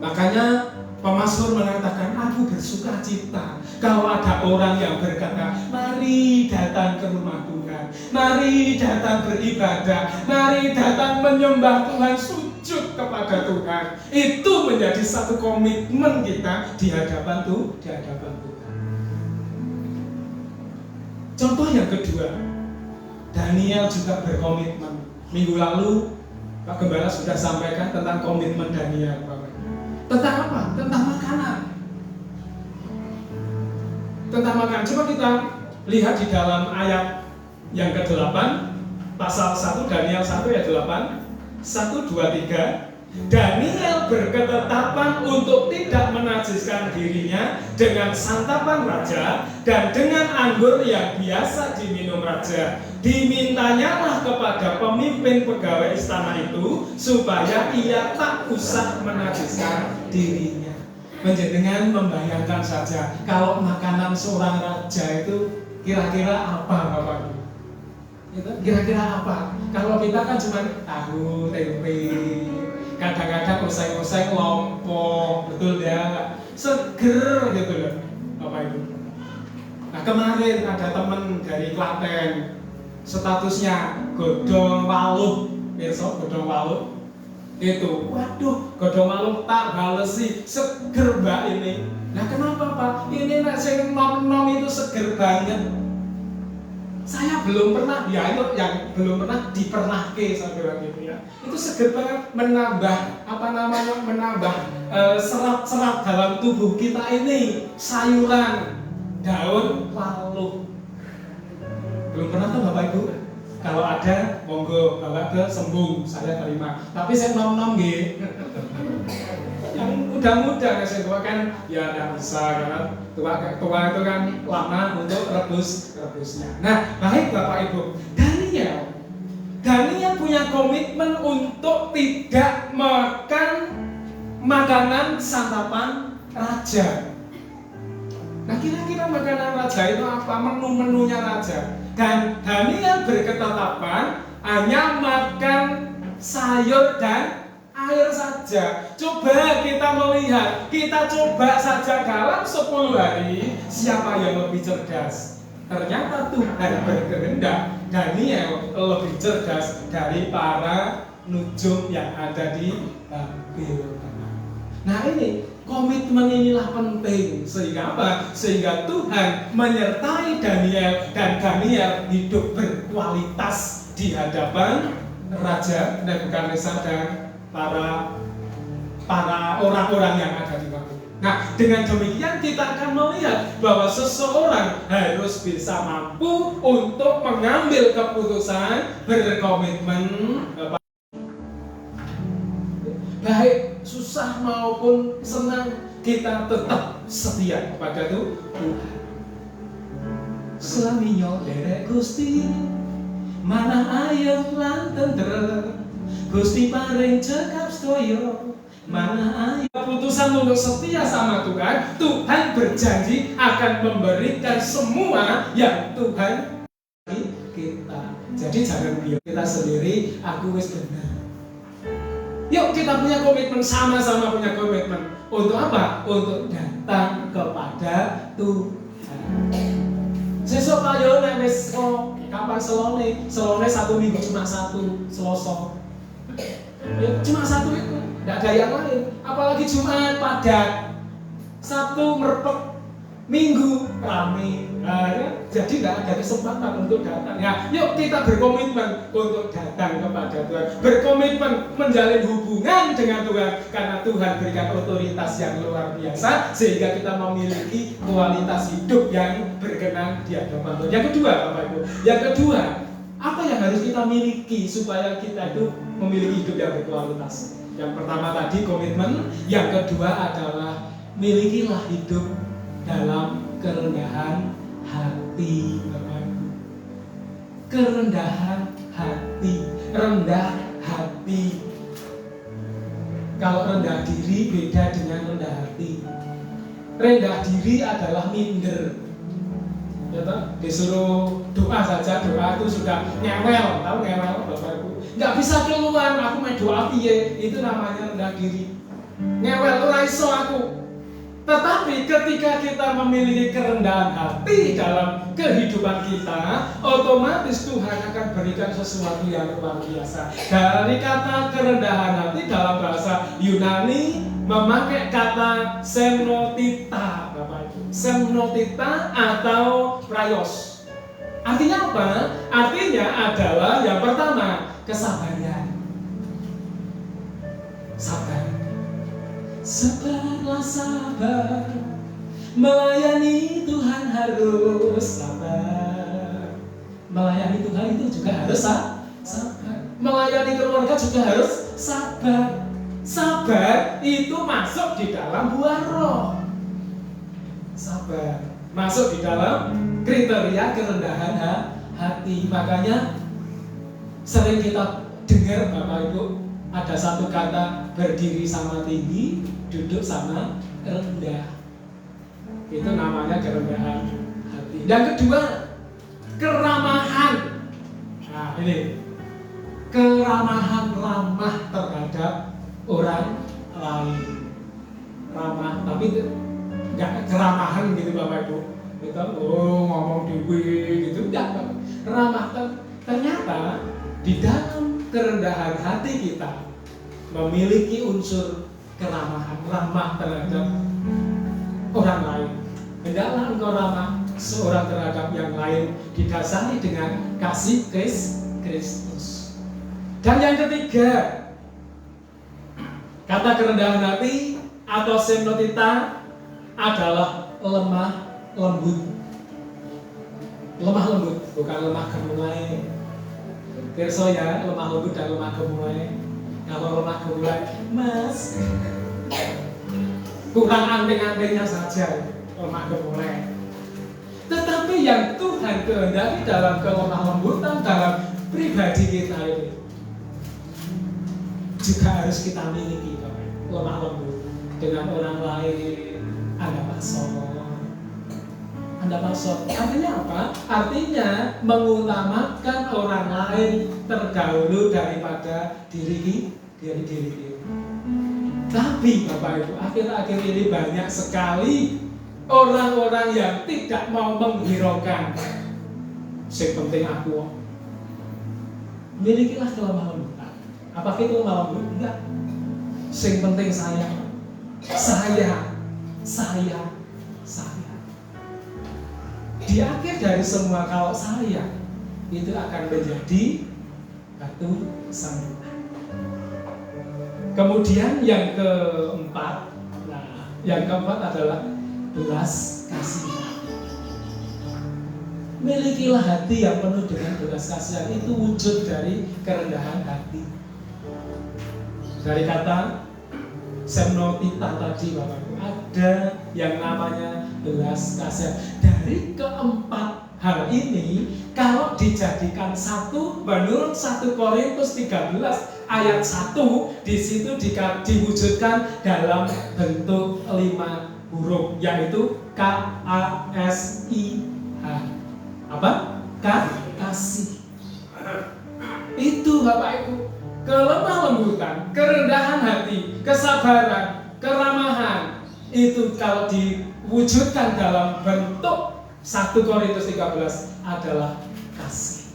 Makanya pemazmur mengatakan, aku bersuka cita kalau ada orang yang berkata, mari datang ke rumah Tuhan, mari datang beribadah, mari datang menyembah Tuhan, sujud kepada Tuhan. Itu menjadi satu komitmen kita di hadapan Tuhan. Contoh yang kedua, Daniel juga berkomitmen. Minggu lalu Pak Gembala sudah sampaikan tentang komitmen Daniel. Tentang apa? Tentang makanan. Coba kita lihat di dalam ayat yang ke-8, pasal 1 Daniel 1 ayat 8. 1, 2, 3. Daniel berketetapan untuk tidak menajiskan dirinya dengan santapan raja dan dengan anggur yang biasa diminum raja. Dimintanyalah kepada pemimpin pegawai istana itu supaya ia tak usah menajiskan dirinya. Menjenengan membayangkan saja kalau makanan seorang raja itu kira-kira apa, Bapak Ibu? Itu kira-kira apa? Kalau kita kan cuma tahu, tempe, kadang-kadang usai-usai lompong, betul ya, seger gitu loh, Bapak Ibu. Nah kemarin ada teman dari Klaten, statusnya godhong waluh, godhong waluh. Itu, waduh, godhong waluh tak balesi, seger mbak ini. Nah kenapa Pak? Ini nasi nom-nom itu seger banget. Saya belum pernah, ya itu yang belum pernah dipernahke saya bilang gitu ya. Itu seger banget, menambah serat-serat dalam tubuh kita ini, sayuran, daun, waluh. Belum pernah tuh Bapak Ibu? Kalau ada, monggo bawa ke Sembung, saya terima. Tapi saya nom-nom gitu. Yang muda-muda saya tua kan, ya tidak bisa kan. Tua itu kan lama untuk rebusnya. Nah, baik Bapak Ibu. Daniel punya komitmen untuk tidak makan makanan santapan raja. Nah, kira-kira makanan raja itu apa? Menu-menunya raja. Dan Daniel berketetapan hanya makan sayur dan air saja. Coba kita melihat, kita coba saja dalam 10 hari siapa yang lebih cerdas. Ternyata Tuhan berkehendak Daniel lebih cerdas dari para nujum yang ada di Babel. Nah ini komitmen inilah penting. Sehingga apa? Sehingga Tuhan menyertai Daniel dan Daniel hidup berkualitas di hadapan Raja Nebukadnezar dan para orang-orang yang ada di waktu. Nah, dengan demikian kita akan melihat bahwa seseorang harus bisa mampu untuk mengambil keputusan, berkomitmen, baik susah maupun senang, kita tetap setia kepada Tuhan. Selaminya derek Gusti, mana ayem lan tenter, Gusti paring cekap sedaya. Mana ayo keputusan untuk setia sama Tuhan, Tuhan berjanji akan memberikan semua yang Tuhan beri kita. Jadi jangan biar kita sendiri, aku wis benar. Yuk kita punya komitmen, sama-sama punya komitmen. Untuk apa? Untuk datang kepada Tuhan. Sesuk ayo nek wis kapan selone 1 minggu cuma 1 Selasa. Ya cuma 1 itu, tidak ada yang lain. Apalagi Jumat padat, Sabtu merpek, Minggu rame. Jadi tidak ada kesempatan untuk datang. Ya, yuk kita berkomitmen untuk datang kepada Tuhan, berkomitmen menjalin hubungan dengan Tuhan, karena Tuhan berikan otoritas yang luar biasa sehingga kita memiliki kualitas hidup yang berkenan di hadapan Tuhan. Yang kedua, Bapak Ibu, yang kedua, apa yang harus kita miliki supaya kita itu memiliki hidup yang berkualitas? Yang pertama tadi komitmen, yang kedua adalah milikilah hidup dalam kerendahan hati, Bapak Ibu. Kerendahan hati, rendah hati. Kalau rendah diri beda dengan rendah hati. Rendah diri adalah minder. Ya toh, disuruh doa saja, doa itu sudah ngewel, tahu ngewel Bapak Ibu. Nggak bisa keluar, aku main doa piye, itu namanya rendah diri. Ngewel ora iso aku. Tetapi ketika kita memiliki kerendahan hati dalam kehidupan kita, otomatis Tuhan akan berikan sesuatu yang luar biasa. Dari kata kerendahan hati dalam bahasa Yunani memakai kata semnotita, Bapak Ibu. Semnotita atau prayos. Artinya apa? Artinya adalah yang pertama, kesabaran. Sabar. Sabarlah sabar, melayani Tuhan harus sabar. Melayani Tuhan itu juga harus sabar. Melayani keluarga juga harus sabar. Sabar itu masuk di dalam buah roh. Sabar masuk di dalam kriteria kerendahan hati. Makanya sering kita dengar Bapak Ibu, ada satu kata berdiri sama tinggi, duduk sama rendah. Itu namanya kerendahan hati. Yang kedua, keramahan. Nah ini, keramahan, ramah terhadap orang lain. Ramah, tapi itu enggak keramahan gitu Bapak Ibu. Kita ngomong dewe gitu, enggak. Ramah, ternyata di dalam kerendahan hati kita memiliki unsur keramahan, ramah terhadap orang lain. Hendaklah engkau ramah seorang terhadap yang lain, didasari dengan kasih Kristus. Dan yang ketiga, kata kerendahan hati atau semnotita adalah lemah lembut. Lemah lembut, bukan lemah gemulai. Pirsa ya, lemah lembut dan lemah gemulai. Kalau lemah gemulai, Mas, kurang anting-antingnya saja lemah gemulai. Tetapi yang Tuhan kehendaki dalam kelemah lembutan dalam pribadi kita ini juga harus kita miliki, lemah lembut dengan orang lain. Anda pasor. Artinya apa? Artinya mengutamakan orang lain terdahulu daripada diri kita. Tapi Bapak Ibu, akhir-akhir ini banyak sekali orang-orang yang tidak mau menghiraukan. Yang penting aku. Milikilah kelemah lembutan. Apakah itu lemah lembut? Enggak. Yang penting saya. Di akhir dari semua, kalau saya itu akan menjadi batu sandungan. Kemudian yang keempat adalah belas kasihan. Milikilah hati yang penuh dengan belas kasihan. Itu wujud dari kerendahan hati. Dari kata semnotita tadi Bapak Ibu, ada yang namanya belas kasihan. Dari keempat hal ini, kalau dijadikan satu menurut 1 Korintus 13 ayat 1 di situ diwujudkan dalam bentuk 5 huruf, yaitu KASIH. Apa? Kasih. Itu Bapak Ibu, kelemah lembutan, kerendahan hati, kesabaran, keramahan, itu kalau diwujudkan dalam bentuk 1 Korintus 13 adalah kasih.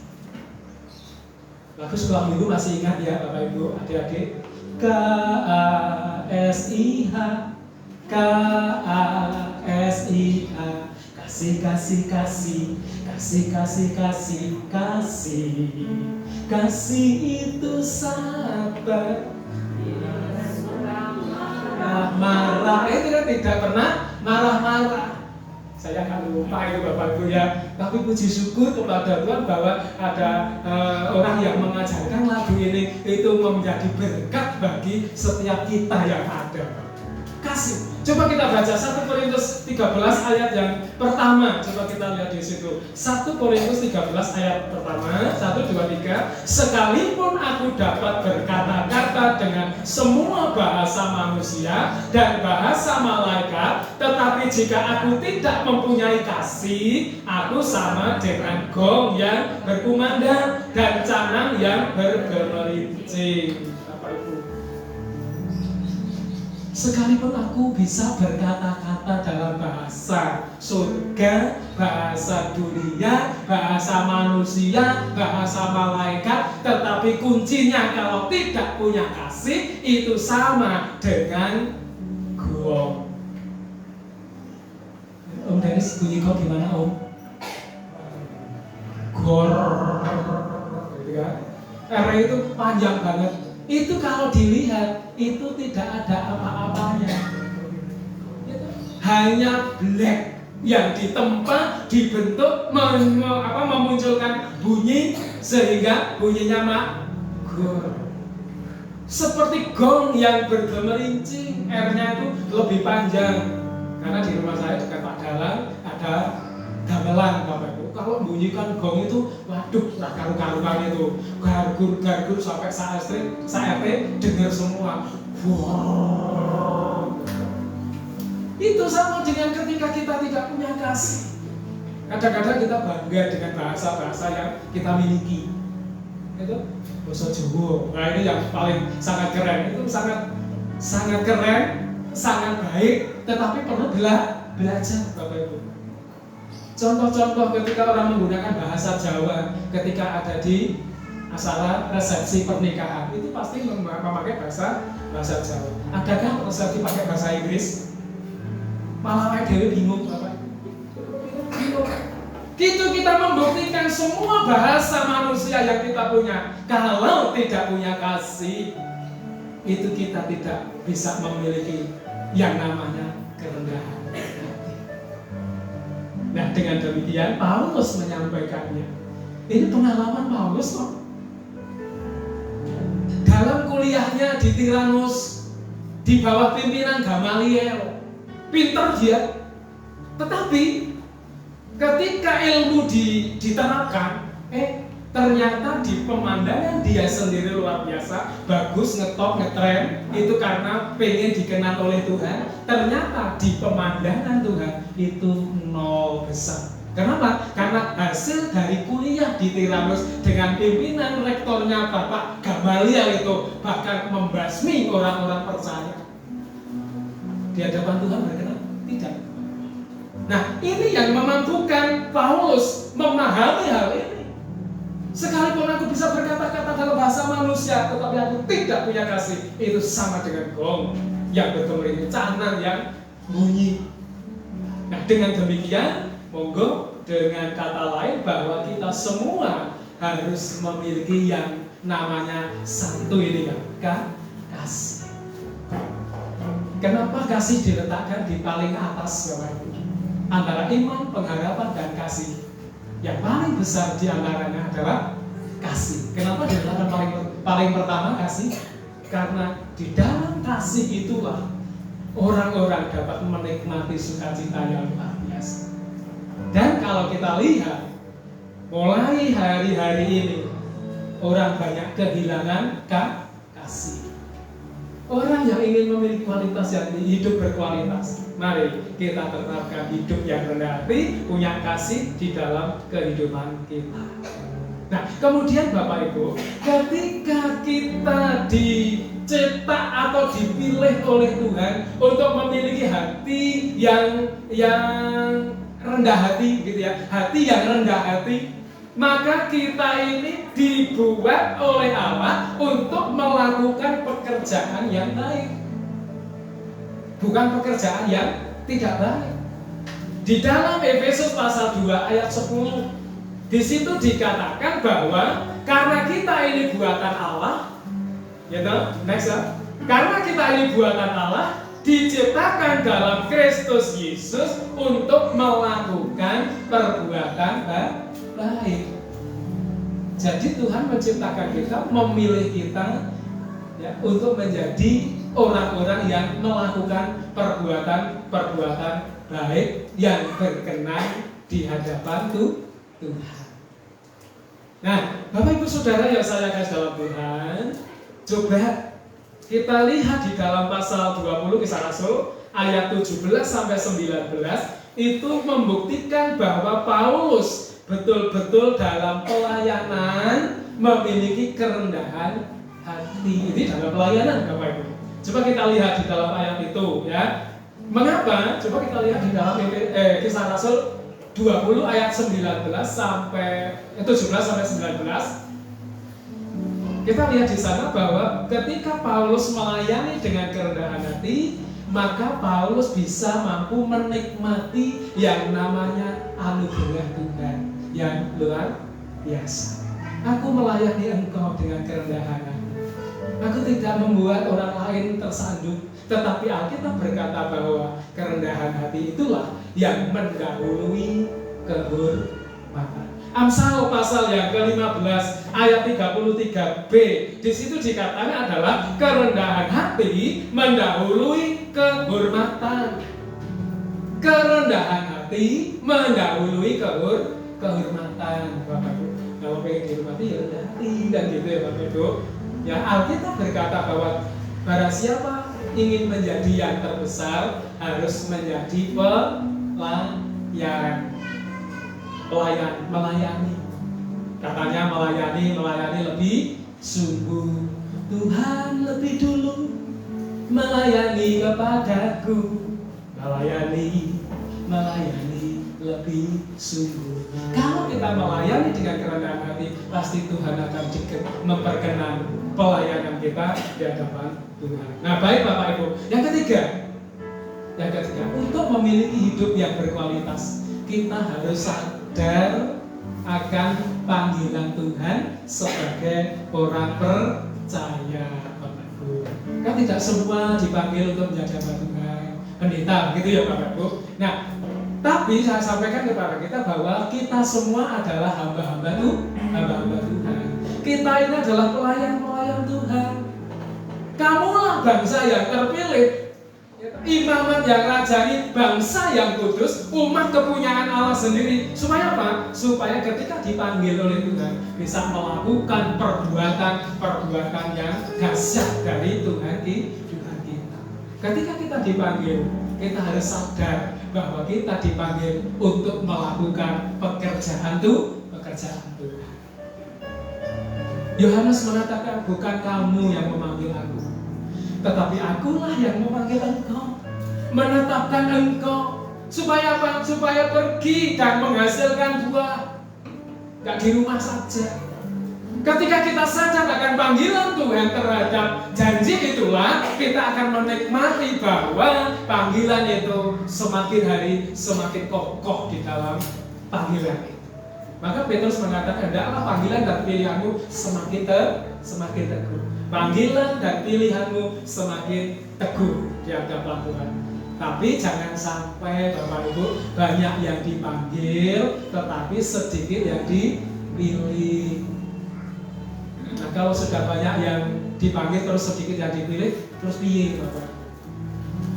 Lagu sekolah minggu masih ingat ya Bapak Ibu, adik-adik? KASIH, KASIH, kasih, kasih, kasih, kasih, kasih, kasih, kasih, kasih itu sabar, marah, itu kan tidak pernah marah-marah. Saya akan lupa itu Bapak Ibu ya. Tapi puji syukur kepada Tuhan bahwa ada orang yang mengajarkan lagu ini, itu menjadi berkat bagi setiap kita yang ada. Kasih. Coba kita baca 1 Korintus 13 ayat yang pertama. Coba kita lihat di situ. 1 Korintus 13 ayat pertama. 1, 2, 3. Sekalipun aku dapat berkata-kata dengan semua bahasa manusia dan bahasa malaikat, tetapi jika aku tidak mempunyai kasih, aku sama dengan gong yang berkumandang dan canang yang bergemerincing. Bapak Ibu, sekalipun aku bisa berkata-kata dalam bahasa surga, bahasa dunia, bahasa manusia, bahasa malaikat, tetapi kuncinya kalau tidak punya kasih, itu sama dengan gong. Om Dennis bunyi kok gimana Om? Gor, gitu kan? R itu panjang banget. Itu kalau dilihat itu tidak ada apa-apanya. Hanya black yang ditempa, dibentuk, memunculkan bunyi sehingga bunyinya magor. Seperti gong yang bergemerincing, R-nya itu lebih panjang. Karena di rumah saya dekat Pak Dalang ada gamelan Bapak Ibu. Kalau bunyikan gong itu, waduh, tak karu-karuan itu, gargur-gargur sampai saya dengar semua. Wow. Itu sama dengan ketika kita tidak punya kasih. Kadang-kadang kita bangga dengan bahasa-bahasa yang kita miliki. Itu bahasa Jawa. Nah ini yang paling sangat keren. Itu sangat keren, sangat baik, tetapi perlu belajar Bapak Ibu. Contoh-contoh ketika orang menggunakan bahasa Jawa ketika ada di acara resepsi pernikahan, itu pasti memakai bahasa Jawa. Adakah resepsi pakai bahasa Inggris? Malah Dewi bingung Bapak. Gitu kita membuktikan semua bahasa manusia yang kita punya, kalau tidak punya kasih, itu kita tidak bisa memiliki yang namanya kerendahan. Nah dengan demikian Paulus menyampaikannya. Ini pengalaman Paulus kok. Dalam kuliahnya di Tiranus, di bawah pimpinan Gamaliel, pinter dia. Tetapi ketika ilmu diterapkan, ternyata di pemandangan dia sendiri luar biasa, bagus, ngetop, ngetren, itu karena pengen dikenal oleh Tuhan. Ternyata di pemandangan Tuhan itu nol besar. Kenapa? Karena hasil dari kuliah di Tiranus dengan pimpinan rektornya Bapak Gamaliel itu bahkan membasmi orang-orang percaya. Di hadapan Tuhan berkenan? Tidak. Nah ini yang memampukan Paulus memahami hal ini. Sekalipun aku bisa berkata-kata dalam bahasa manusia, tetapi aku tidak punya kasih, itu sama dengan gong yang bergemerincing, canang yang bunyi. Nah dengan demikian, monggo dengan kata lain bahwa kita semua harus memiliki yang namanya satu ini kan, kasih. Kenapa kasih diletakkan di paling atas Bapak Ibu? Antara iman, pengharapan, dan kasih, yang paling besar di antaranya adalah kasih. Kenapa diletakkan paling pertama kasih? Karena di dalam kasih itulah orang-orang dapat menikmati sukacita yang luar biasa. Dan kalau kita lihat, mulai hari-hari ini orang banyak kehilangan kasih. Orang yang ingin memiliki kualitas yang hidup berkualitas, mari kita terapkan hidup yang rendah hati, punya kasih di dalam kehidupan kita. Nah, kemudian Bapak Ibu, ketika kita dicetak atau dipilih oleh Tuhan untuk memiliki hati yang rendah hati, gitu ya, hati yang rendah hati, maka kita ini dibuat oleh Allah untuk melakukan pekerjaan yang baik, bukan pekerjaan yang tidak baik. Di dalam Efesus pasal 2 ayat 10, di situ dikatakan bahwa karena kita ini buatan Allah, gitu, next ya. Karena kita ini buatan Allah, diciptakan dalam Kristus Yesus untuk melakukan perbuatan baik. Jadi Tuhan menciptakan kita, memilih kita ya, untuk menjadi orang-orang yang melakukan perbuatan baik yang berkenan di hadapan Tuhan. Nah, Bapak Ibu Saudara yang saya kasih dalam Tuhan, coba kita lihat di dalam pasal 20 Kisah Rasul ayat 17 sampai 19 itu membuktikan bahwa Paulus betul-betul dalam pelayanan memiliki kerendahan hati. Ini dalam pelayanan Bapak Ibu. Coba kita lihat di dalam ayat itu ya. Mengapa? Coba kita lihat di dalam Kisah Rasul 20 ayat 19 sampai 17 sampai 19. Kita lihat di sana bahwa ketika Paulus melayani dengan kerendahan hati, maka Paulus bisa mampu menikmati yang namanya anugerah Tuhan yang luar biasa. Aku melayani engkau dengan kerendahan hati. Aku tidak membuat orang lain tersandung, tetapi Alkitab berkata bahwa kerendahan hati itulah yang mendahului kehormatan. Amsal pasal yang ke-15 ayat 33b, di situ dikatakan adalah kerendahan hati mendahului kehormatan. Kerendahan hati mendahului kehormatan. Bapak Ibu, kalau pengen dihormati ya rendah hati, dan gitu ya Bapak Ibu. Ya, Alkitab berkata bahwa barang siapa ingin menjadi yang terbesar harus menjadi melayani. Katanya melayani lebih sungguh. Tuhan lebih dulu melayani kepadaku, melayani lebih sungguh. Kalau kita melayani dengan kerendahan hati, pasti Tuhan akan memperkenan pelayanan kita di hadapan Tuhan. Nah, baik Bapak Ibu. Yang ketiga, untuk memiliki hidup yang berkualitas, kita harus sadar akan panggilan Tuhan sebagai orang percaya, Bapak Ibu. Kan tidak semua dipanggil untuk menjadi hamba Tuhan, pendeta, gitu ya Bapak Ibu. Nah, tapi saya sampaikan kepada kita bahwa kita semua adalah hamba-hamba Tuhan. Kita ini adalah pelayan-pelayan Tuhan. Kamulah bangsa yang terpilih, imamat yang rajani, bangsa yang kudus, umat kepunyaan Allah sendiri. Supaya apa? Supaya ketika dipanggil oleh Tuhan bisa melakukan perbuatan yang dahsyat dari Tuhan kita. Ketika kita dipanggil, kita harus sadar bahwa kita dipanggil untuk melakukan pekerjaan Tuhan. Yohanes mengatakan, bukan kamu yang memanggil aku, tetapi akulah yang memanggil engkau, menetapkan engkau. Supaya apa? Supaya pergi dan menghasilkan buah. Gak di rumah saja. Ketika kita sadar akan panggilan Tuhan terhadap janji itulah, kita akan menikmati bahwa panggilan itu semakin hari semakin kokoh di dalam panggilan itu. Maka Petrus mengatakan, hendaklah panggilan dan pilihanmu semakin teguh. Panggilan dan pilihanmu semakin teguh di hadapan Tuhan. Tapi jangan sampai Bapak Ibu banyak yang dipanggil tetapi sedikit yang dipilih. Nah, kalau sudah banyak yang dipanggil terus sedikit yang dipilih, terus piye Bapak?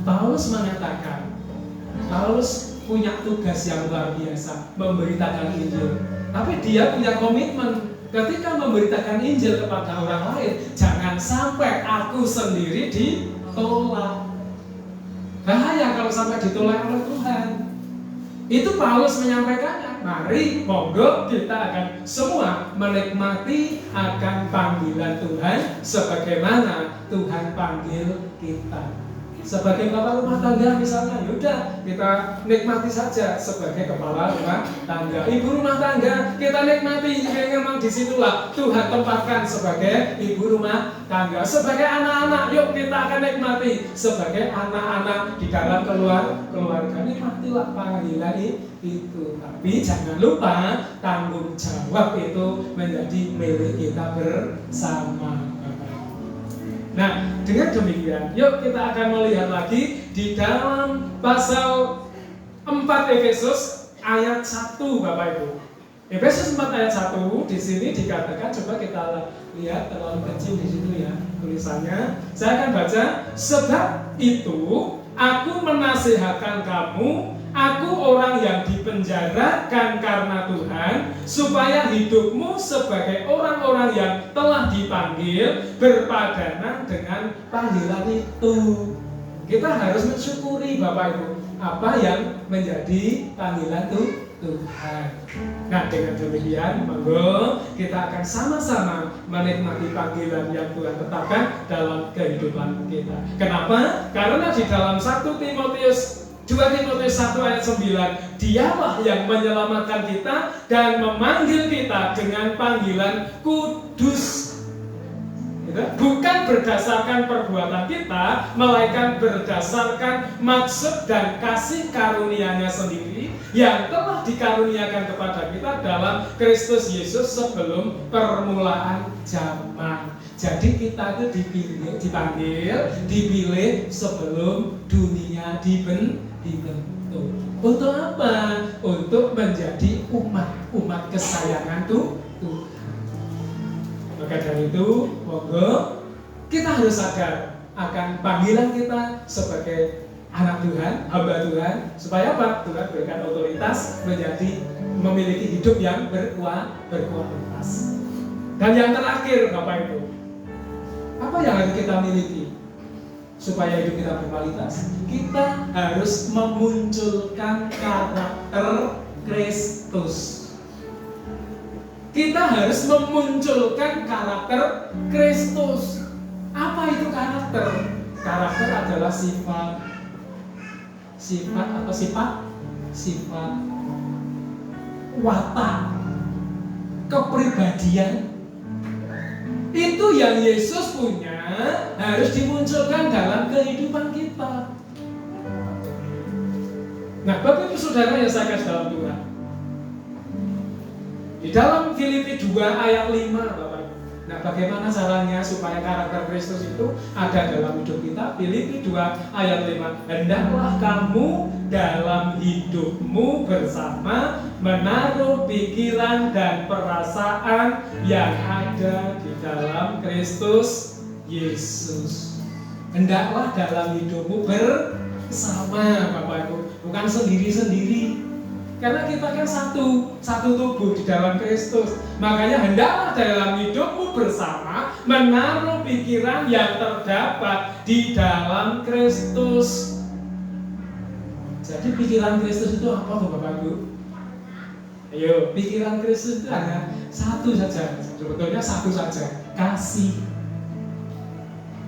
Paulus mengatakan, Paulus punya tugas yang luar biasa, memberitakan Injil. Tapi dia punya komitmen ketika memberitakan Injil kepada orang lain, jangan sampai aku sendiri ditolak. Bahaya kalau sampai ditolak oleh Tuhan. Itu Paulus menyampaikannya. Mari, monggo kita akan semua menikmati akan panggilan Tuhan sebagaimana Tuhan panggil kita. Sebagai bapak rumah tangga misalnya, yaudah kita nikmati saja sebagai kepala rumah tangga. Ibu rumah tangga kita nikmati, memang disitulah Tuhan tempatkan sebagai ibu rumah tangga. Sebagai anak-anak, yuk kita akan nikmati sebagai anak-anak di dalam keluarga. Nikmatilah panggilan itu. Tapi jangan lupa tanggung jawab itu menjadi milik kita bersama. Nah, dengan demikian, yuk kita akan melihat lagi di dalam pasal 4 Efesus ayat 1, Bapak Ibu. Efesus 4 ayat 1 di sini dikatakan, coba kita lihat terlalu kecil di situ ya tulisannya. Saya akan baca, sebab itu aku menasihatkan kamu, aku orang yang dipenjarakan karena Tuhan, supaya hidupmu sebagai orang-orang yang telah dipanggil berpadanan dengan panggilan itu. Kita harus mensyukuri Bapak Ibu apa yang menjadi panggilan Tuhan. Nah, dengan demikian, monggo kita akan sama-sama menikmati panggilan yang Tuhan tetapkan dalam kehidupan kita. Kenapa? Karena di dalam 2 Timotius 1 ayat 9, dialah yang menyelamatkan kita dan memanggil kita dengan panggilan kudus. Bukan berdasarkan perbuatan kita, melainkan berdasarkan maksud dan kasih karunia-Nya sendiri yang telah dikaruniakan kepada kita dalam Kristus Yesus sebelum permulaan zaman. Jadi kita itu dipilih sebelum dunia dibentuk. Untuk apa? Untuk menjadi umat kesayangan Tuhan. Maka dari itu, monggo kita harus sadar akan panggilan kita sebagai anak Tuhan, hamba Tuhan, supaya apa? Tuhan berikan otoritas memiliki hidup yang berkualitas. Dan yang terakhir, Bapak Ibu, apa yang harus kita miliki supaya hidup kita berkualitas? Kita harus memunculkan karakter Kristus. Kita harus memunculkan karakter Kristus. Apa itu karakter? Karakter adalah sifat watak, kepribadian. Itu yang Yesus punya harus dimunculkan dalam kehidupan kita. Nah, Bapak Ibu Saudara yang saya kasih dalam Tuhan, di dalam Filipi 2 ayat 5, Bapak. Nah, bagaimana caranya supaya karakter Kristus itu ada dalam hidup kita? Filipi 2 ayat 5. Hendaklah kamu dalam hidupmu bersama menaruh pikiran dan perasaan yang ada di dalam Kristus Yesus. Hendaklah dalam hidupmu bersama, Bapak Ibu, bukan sendiri-sendiri. Karena kita kan satu tubuh di dalam Kristus. Makanya hendaklah dalam hidupmu bersama menaruh pikiran yang terdapat di dalam Kristus. Jadi pikiran Kristus itu apa, Bapak Ibu? Ayo, pikiran Kristus itu hanya satu saja. Sebetulnya satu saja, kasih.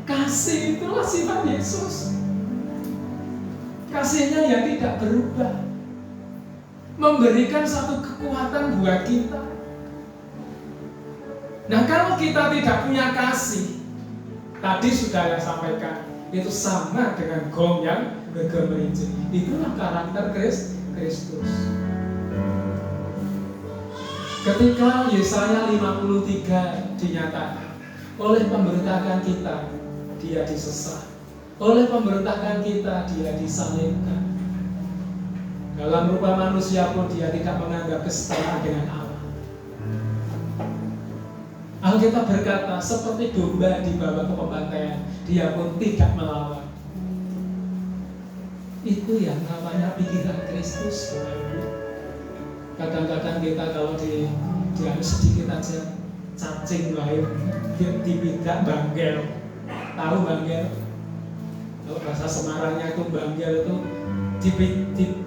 Kasih itulah sifat Yesus. Kasihnya yang tidak berubah, memberikan satu kekuatan buat kita. Nah, kalau kita tidak punya kasih, tadi sudah saya sampaikan, itu sama dengan gong yang bergemerincing. Itulah karakter Kristus. Ketika Yesaya 53 dinyatakan, oleh pemberontakan kita dia disesat, oleh pemberontakan kita dia disalibkan. Dalam rupa manusia pun dia tidak menganggap kesetaraan dengan Allah. Alkitab berkata, seperti domba dibawa ke pembantaian, dia pun tidak melawan. Itu yang namanya pikiran Kristus. Kadang-kadang kita kalau sedikit aja, cacing wae dipidak banggel. Tahu banggel? Kalau bahasa Semarangnya itu banggel itu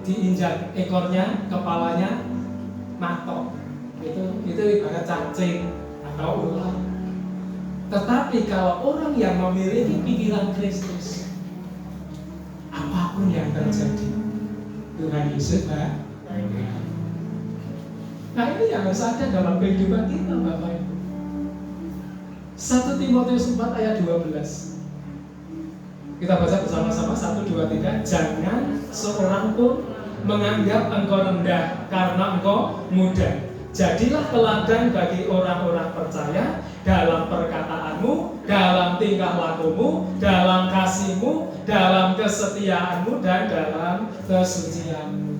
diinjak ekornya, kepalanya matok. Itu ibarat cacing atau ular. Tetapi kalau orang yang memiliki pikiran Kristus, apapun yang terjadi, Tuhan Yesus baik. Nah ini yang harus ada dalam kehidupan kita, Bapak Ibu. 1 Timotius 4 ayat 12. Kita baca bersama-sama 1, 2, 3. Jangan seorang pun menganggap engkau rendah karena engkau muda. Jadilah teladan bagi orang-orang percaya dalam perkataanmu, dalam tingkah lakumu, dalam kasihmu, dalam kesetiaanmu, dan dalam kesucianmu.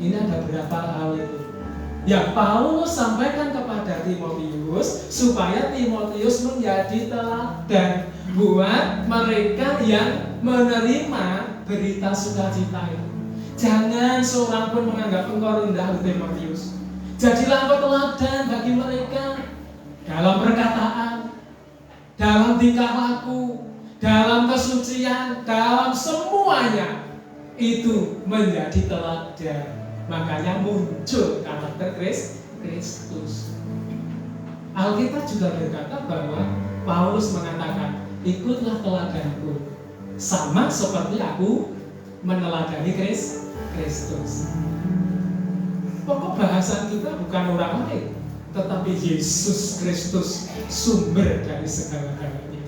Ini ada berapa hal itu yang Paulus sampaikan kepada Timotius supaya Timotius menjadi teladan buat mereka yang menerima berita sukacita itu. Jangan seorang pun menganggap engkau rendah, Timotius. Jadilah engkau teladan bagi mereka dalam perkataan, dalam tingkah laku, dalam kesucian, dalam semuanya itu menjadi teladan. Makanya muncul karakter Kristus. Alkitab juga berkata bahwa Paulus mengatakan, ikutlah teladanku, sama seperti aku meneladani Kristus. Pokok bahasan kita bukan orang lain, tetapi Yesus Kristus, sumber dari segala-galanya,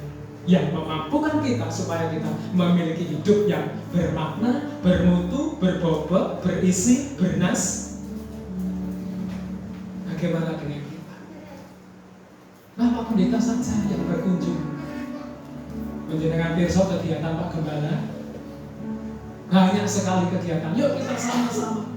yang memampukan kita supaya kita memiliki hidup yang bermakna, bermutu, berbobot, berisi, bernas. Bagaimana dengan kita? Bapak pendeta saja yang berkunjung menjenengan pirsa kegiatan Pak Gembala, banyak sekali kegiatan. Yuk kita sama-sama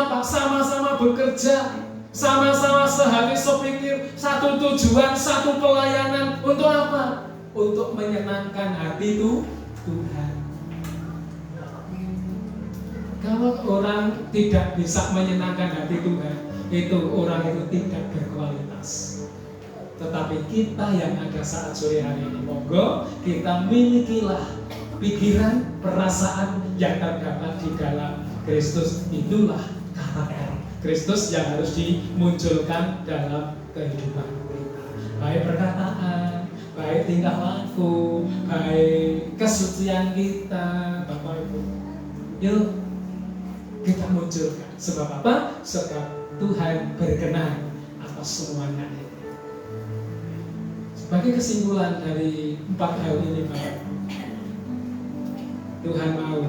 apa? Sama-sama bekerja, sama-sama sehati sepikir, satu tujuan, satu pelayanan. Untuk apa? Untuk menyenangkan hati itu Tuhan. Kalau orang tidak bisa menyenangkan hati Tuhan, itu orang itu tidak berkualitas. Tetapi kita yang ada saat sore hari ini, monggo kita milikilah pikiran, perasaan yang terdapat di dalam Kristus. Itulah karakter Kristus yang harus dimunculkan dalam kehidupan kita. Baik perkataan, baik tingkah laku, baik kesucian kita, Bapak Ibu. Yuk kita munculkan. Sebab apa? Sebab Tuhan berkenan atas semuanya ini. Sebagai kesimpulan dari 4 hal ini, Bapak, Tuhan mau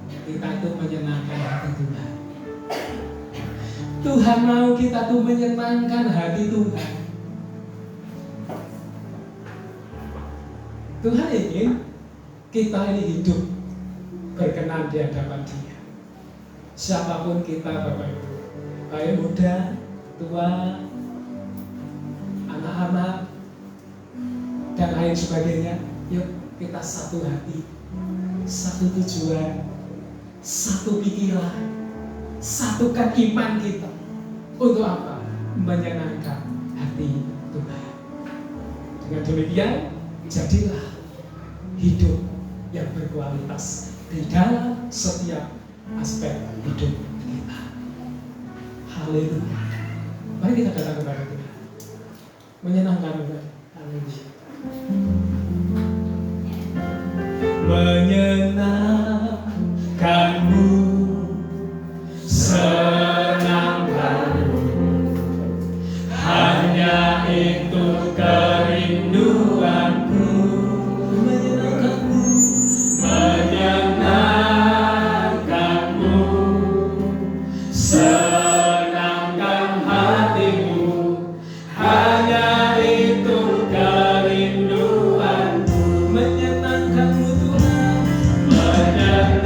kita itu menyenangkan hati Tuhan. Tuhan mau kita tuh menyenangkan hati Tuhan. Tuhan ingin kita ini hidup berkenan di hadapan Dia. Siapapun kita, Bapak Ibu, baik muda, tua, anak-anak, dan lain sebagainya. Yuk kita satu hati, satu tujuan, satu pikiran, satukan iman kita. Untuk apa? Menyenangkan hati Tuhan. Dengan demikian, jadilah hidup yang berkualitas di dalam setiap aspek hidup kita. Haleluya. Mari kita datang kepada Tuhan, menyenangkan Tuhan. Haleluya. Menyenangkanmu, senangkanmu, hanya itu kerinduanku. Menyenangkanmu, menyenangkanmu, senangkan hatimu, hanya itu kerinduanku. Menyenangkanmu Tuhan, menyenangkanmu.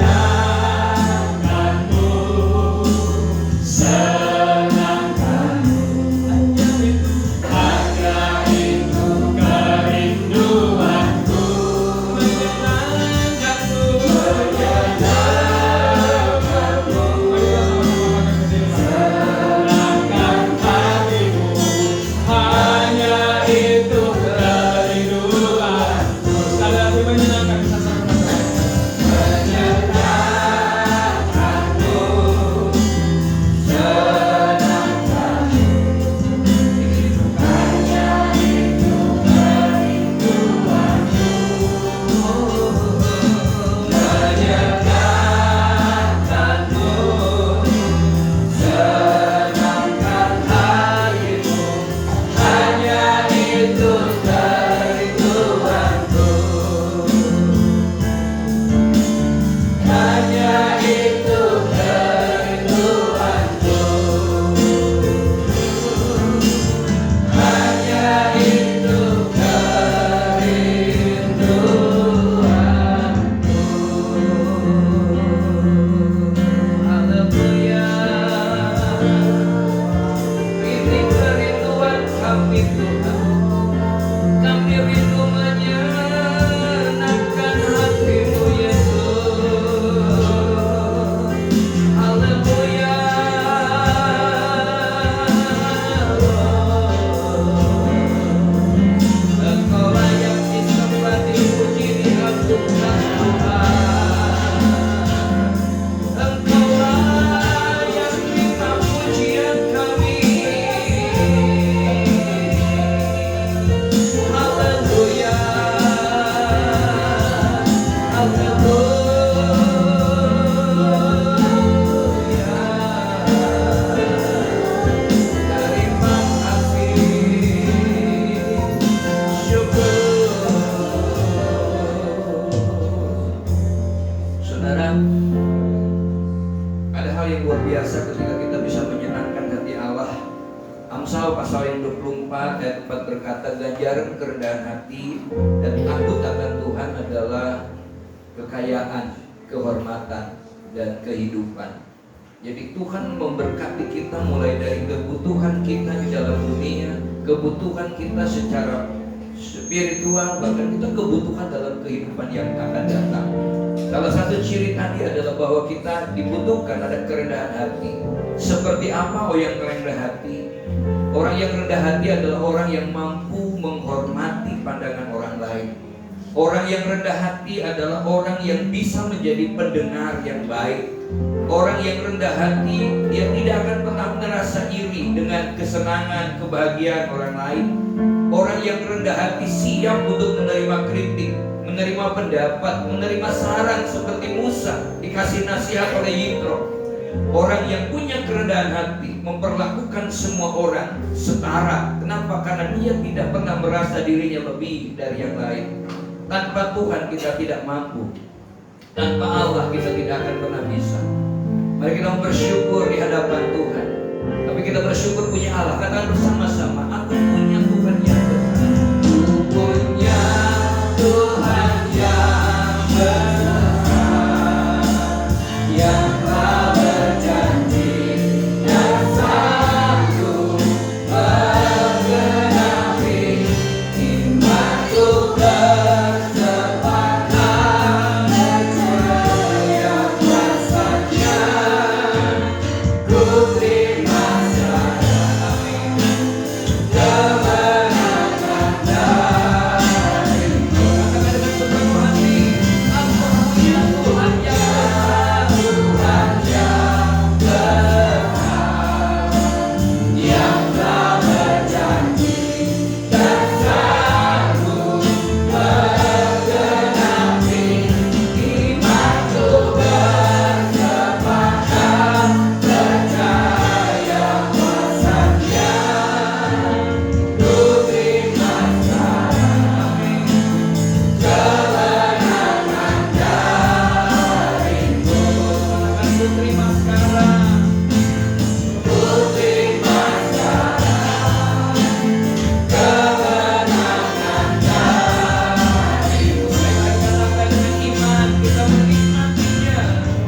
ayat 4 berkata, ganjaran kerendahan hati dan takut akan Tuhan adalah kekayaan, kehormatan, dan kehidupan. Jadi Tuhan memberkati kita mulai dari kebutuhan kita di dalam dunia, kebutuhan kita secara spiritual, bahkan kita kebutuhan dalam kehidupan yang akan datang. Salah satu ciri tadi adalah bahwa kita dibutuhkan ada kerendahan hati. Seperti apa yang rendah hati? Orang yang rendah hati adalah orang yang mampu menghormati pandangan orang lain. Orang yang rendah hati adalah orang yang bisa menjadi pendengar yang baik. Orang yang rendah hati, dia tidak akan pernah merasa iri dengan kesenangan, kebahagiaan orang lain. Orang yang rendah hati siap untuk menerima kritik, menerima pendapat, menerima saran seperti Musa dikasih nasihat oleh Yitro. Orang yang punya kerendahan hati memperlakukan semua orang setara. Kenapa? Karena dia tidak pernah merasa dirinya lebih dari yang lain. Tanpa Tuhan kita tidak mampu. Tanpa Allah kita tidak akan pernah bisa. Mari kita bersyukur di hadapan Tuhan. Tapi kita bersyukur punya Allah. Katakan bersama-sama, aku punya Tuhan yang besar. Aku punya Tuhan yang besar, yang telah berjanji dan sanggup menggenapi imanku bersepakatan percaya kuasanya. Ku terima secara amin kemenangan darimu. Katakan dengan sepenuh hati, aku punya Tuhan yang besar, yang telah berjanji dan sanggup menggenapi imanku bersepakatan percaya kuasanya. Ku terima secara amin kemenangan darimu. Katakan ku terima sekarang. Ku terima sekarang kemenangan darimu. Mari katakan dengan iman, kita menikmatinya.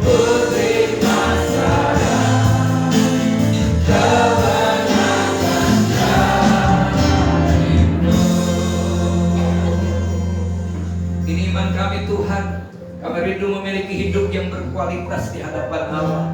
Ku terima sekarang kemenangan darimu. Ini iman kami Tuhan. Kami rindu memiliki hidup yang berkualitas di hadapan Allah.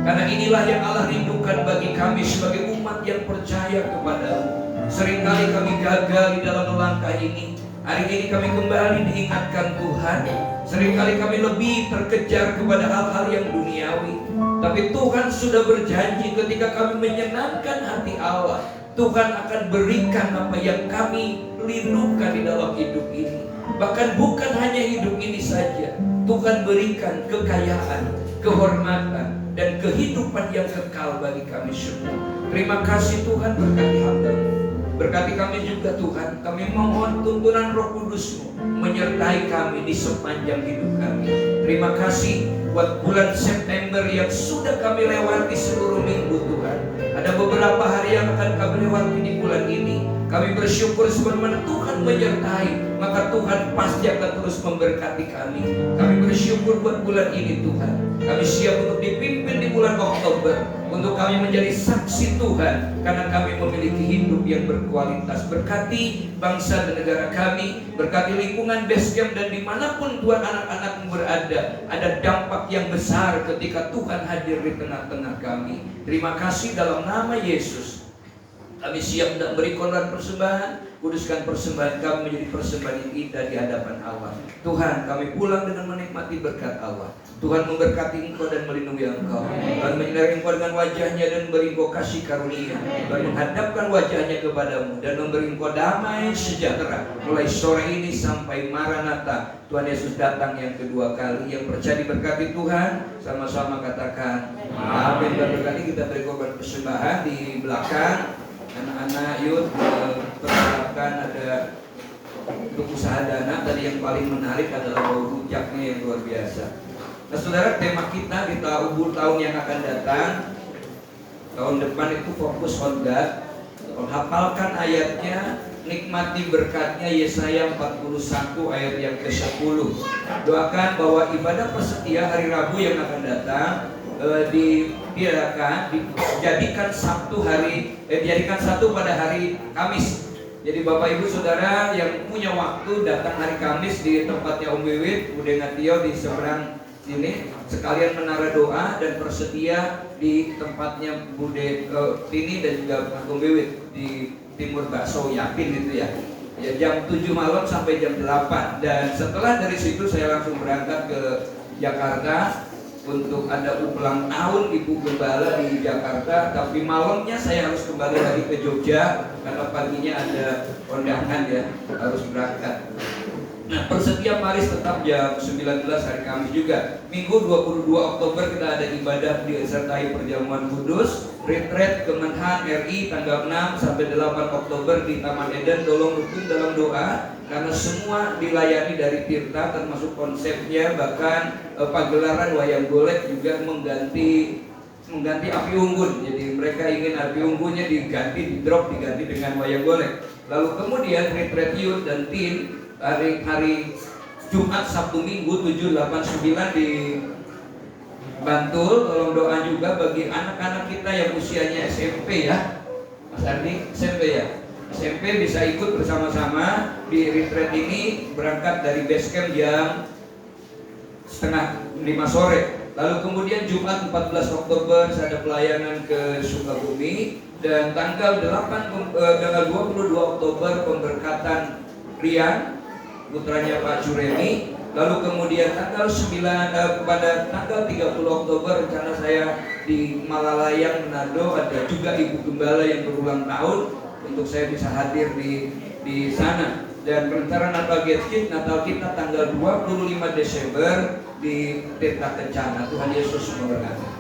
Karena inilah yang Allah rindukan bagi kami sebagai umat yang percaya kepada-Mu. Seringkali kami gagal di dalam melangkah ini. Hari ini kami kembali diingatkan Tuhan. Seringkali kami lebih terkejar kepada hal-hal yang duniawi. Tapi Tuhan sudah berjanji ketika kami menyenangkan hati Allah, Tuhan akan berikan apa yang kami rindukan di dalam hidup ini. Bahkan bukan hanya hidup ini saja, Tuhan berikan kekayaan, kehormatan, dan kehidupan yang kekal bagi kami semua. Terima kasih Tuhan, berkati hamba-Mu. Berkati kami juga Tuhan. Kami mohon tuntunan Roh Kudus-Mu menyertai kami di sepanjang hidup kami. Terima kasih buat bulan September yang sudah kami lewati seluruh minggu Tuhan. Ada beberapa hari yang akan kami lewati di bulan ini. Kami bersyukur sebagaimana Tuhan menyertai, maka Tuhan pasti akan terus memberkati kami. Kami bersyukur buat bulan ini Tuhan. Kami siap untuk dipimpin di bulan Oktober, untuk kami menjadi saksi Tuhan, karena kami memiliki hidup yang berkualitas. Berkati bangsa dan negara kami, berkati lingkungan Basecamp, dan dimanapun Tuhan anak-anak-Mu berada, ada dampak yang besar ketika Tuhan hadir di tengah-tengah kami. Terima kasih dalam nama Yesus. Kami siap untuk beri korban persembahan. Kuduskan persembahan kami menjadi persembahan yang indah di hadapan Allah. Tuhan, kami pulang dengan menikmati berkat Allah. Tuhan memberkati Engkau dan melindungi Engkau. Tuhan menyinari Engkau dengan wajahnya dan memberi Engkau kasih karunia. Tuhan menghadapkan wajahnya kepadamu dan memberi Engkau damai sejahtera mulai sore ini sampai Maranatha, Tuhan Yesus datang yang kedua kali. Yang percaya diberkati Tuhan, sama-sama katakan amin. Berkali kita beri korban persembahan di belakang. Anak-anak yuk persilakan, ada untuk usaha dana. Tadi yang paling menarik adalah bau rujaknya yang luar biasa. Nah saudara, tema kita di tahun yang akan datang, tahun depan itu fokus on God. hafalkan ayatnya, nikmati berkatnya. Yesaya 41 ayat yang ke-10. Doakan bahwa ibadah persetia hari Rabu yang akan datang dijadikan Sabtu pada hari Kamis. Jadi Bapak Ibu Saudara yang punya waktu datang hari Kamis di tempatnya Om Wiwit, Bude Ngatio di seberang sini, sekalian menara doa dan persetia di tempatnya Bude Tini dan juga Om Wiwit di Timur Bakso Yapin itu ya. Ya jam 7 malam sampai jam 8. Dan setelah dari situ saya langsung berangkat ke Jakarta untuk ada ulang tahun Ibu Gembala di Jakarta, tapi malamnya saya harus kembali lagi ke Jogja karena paginya ada kondangan ya, harus berangkat. Nah, Persetia Paris tetap jam 19 hari Kamis juga. Minggu 22 Oktober kita ada ibadah disertai perjamuan kudus, retreat Kemenhan RI tanggal 6 sampai 8 Oktober di Taman Eden. Tolong dukung dalam doa karena semua dilayani dari Tirta, termasuk konsepnya, bahkan pagelaran wayang golek juga mengganti api unggun. Jadi mereka ingin api unggunnya diganti dengan wayang golek. Lalu kemudian retreat youth dan teen hari Jumat, Sabtu, Minggu 7, 8, 9 di Bantul. Tolong doa juga bagi anak-anak kita yang usianya SMP ya, Mas Ardi, SMP ya. SMP bisa ikut bersama-sama di retreat ini, berangkat dari base camp jam setengah 5 sore. Lalu kemudian Jumat 14 Oktober saya ada pelayanan ke Sukabumi, dan tanggal 22 Oktober pemberkatan Rian, putranya Pak Juremi. Lalu kemudian pada tanggal 30 Oktober rencana saya di Malalayang Manado, ada juga Ibu Gembala yang berulang tahun, untuk saya bisa hadir di sana. Dan rencana Natal kita tanggal 25 Desember di Tirta Kencana. Tuhan Yesus memberkati.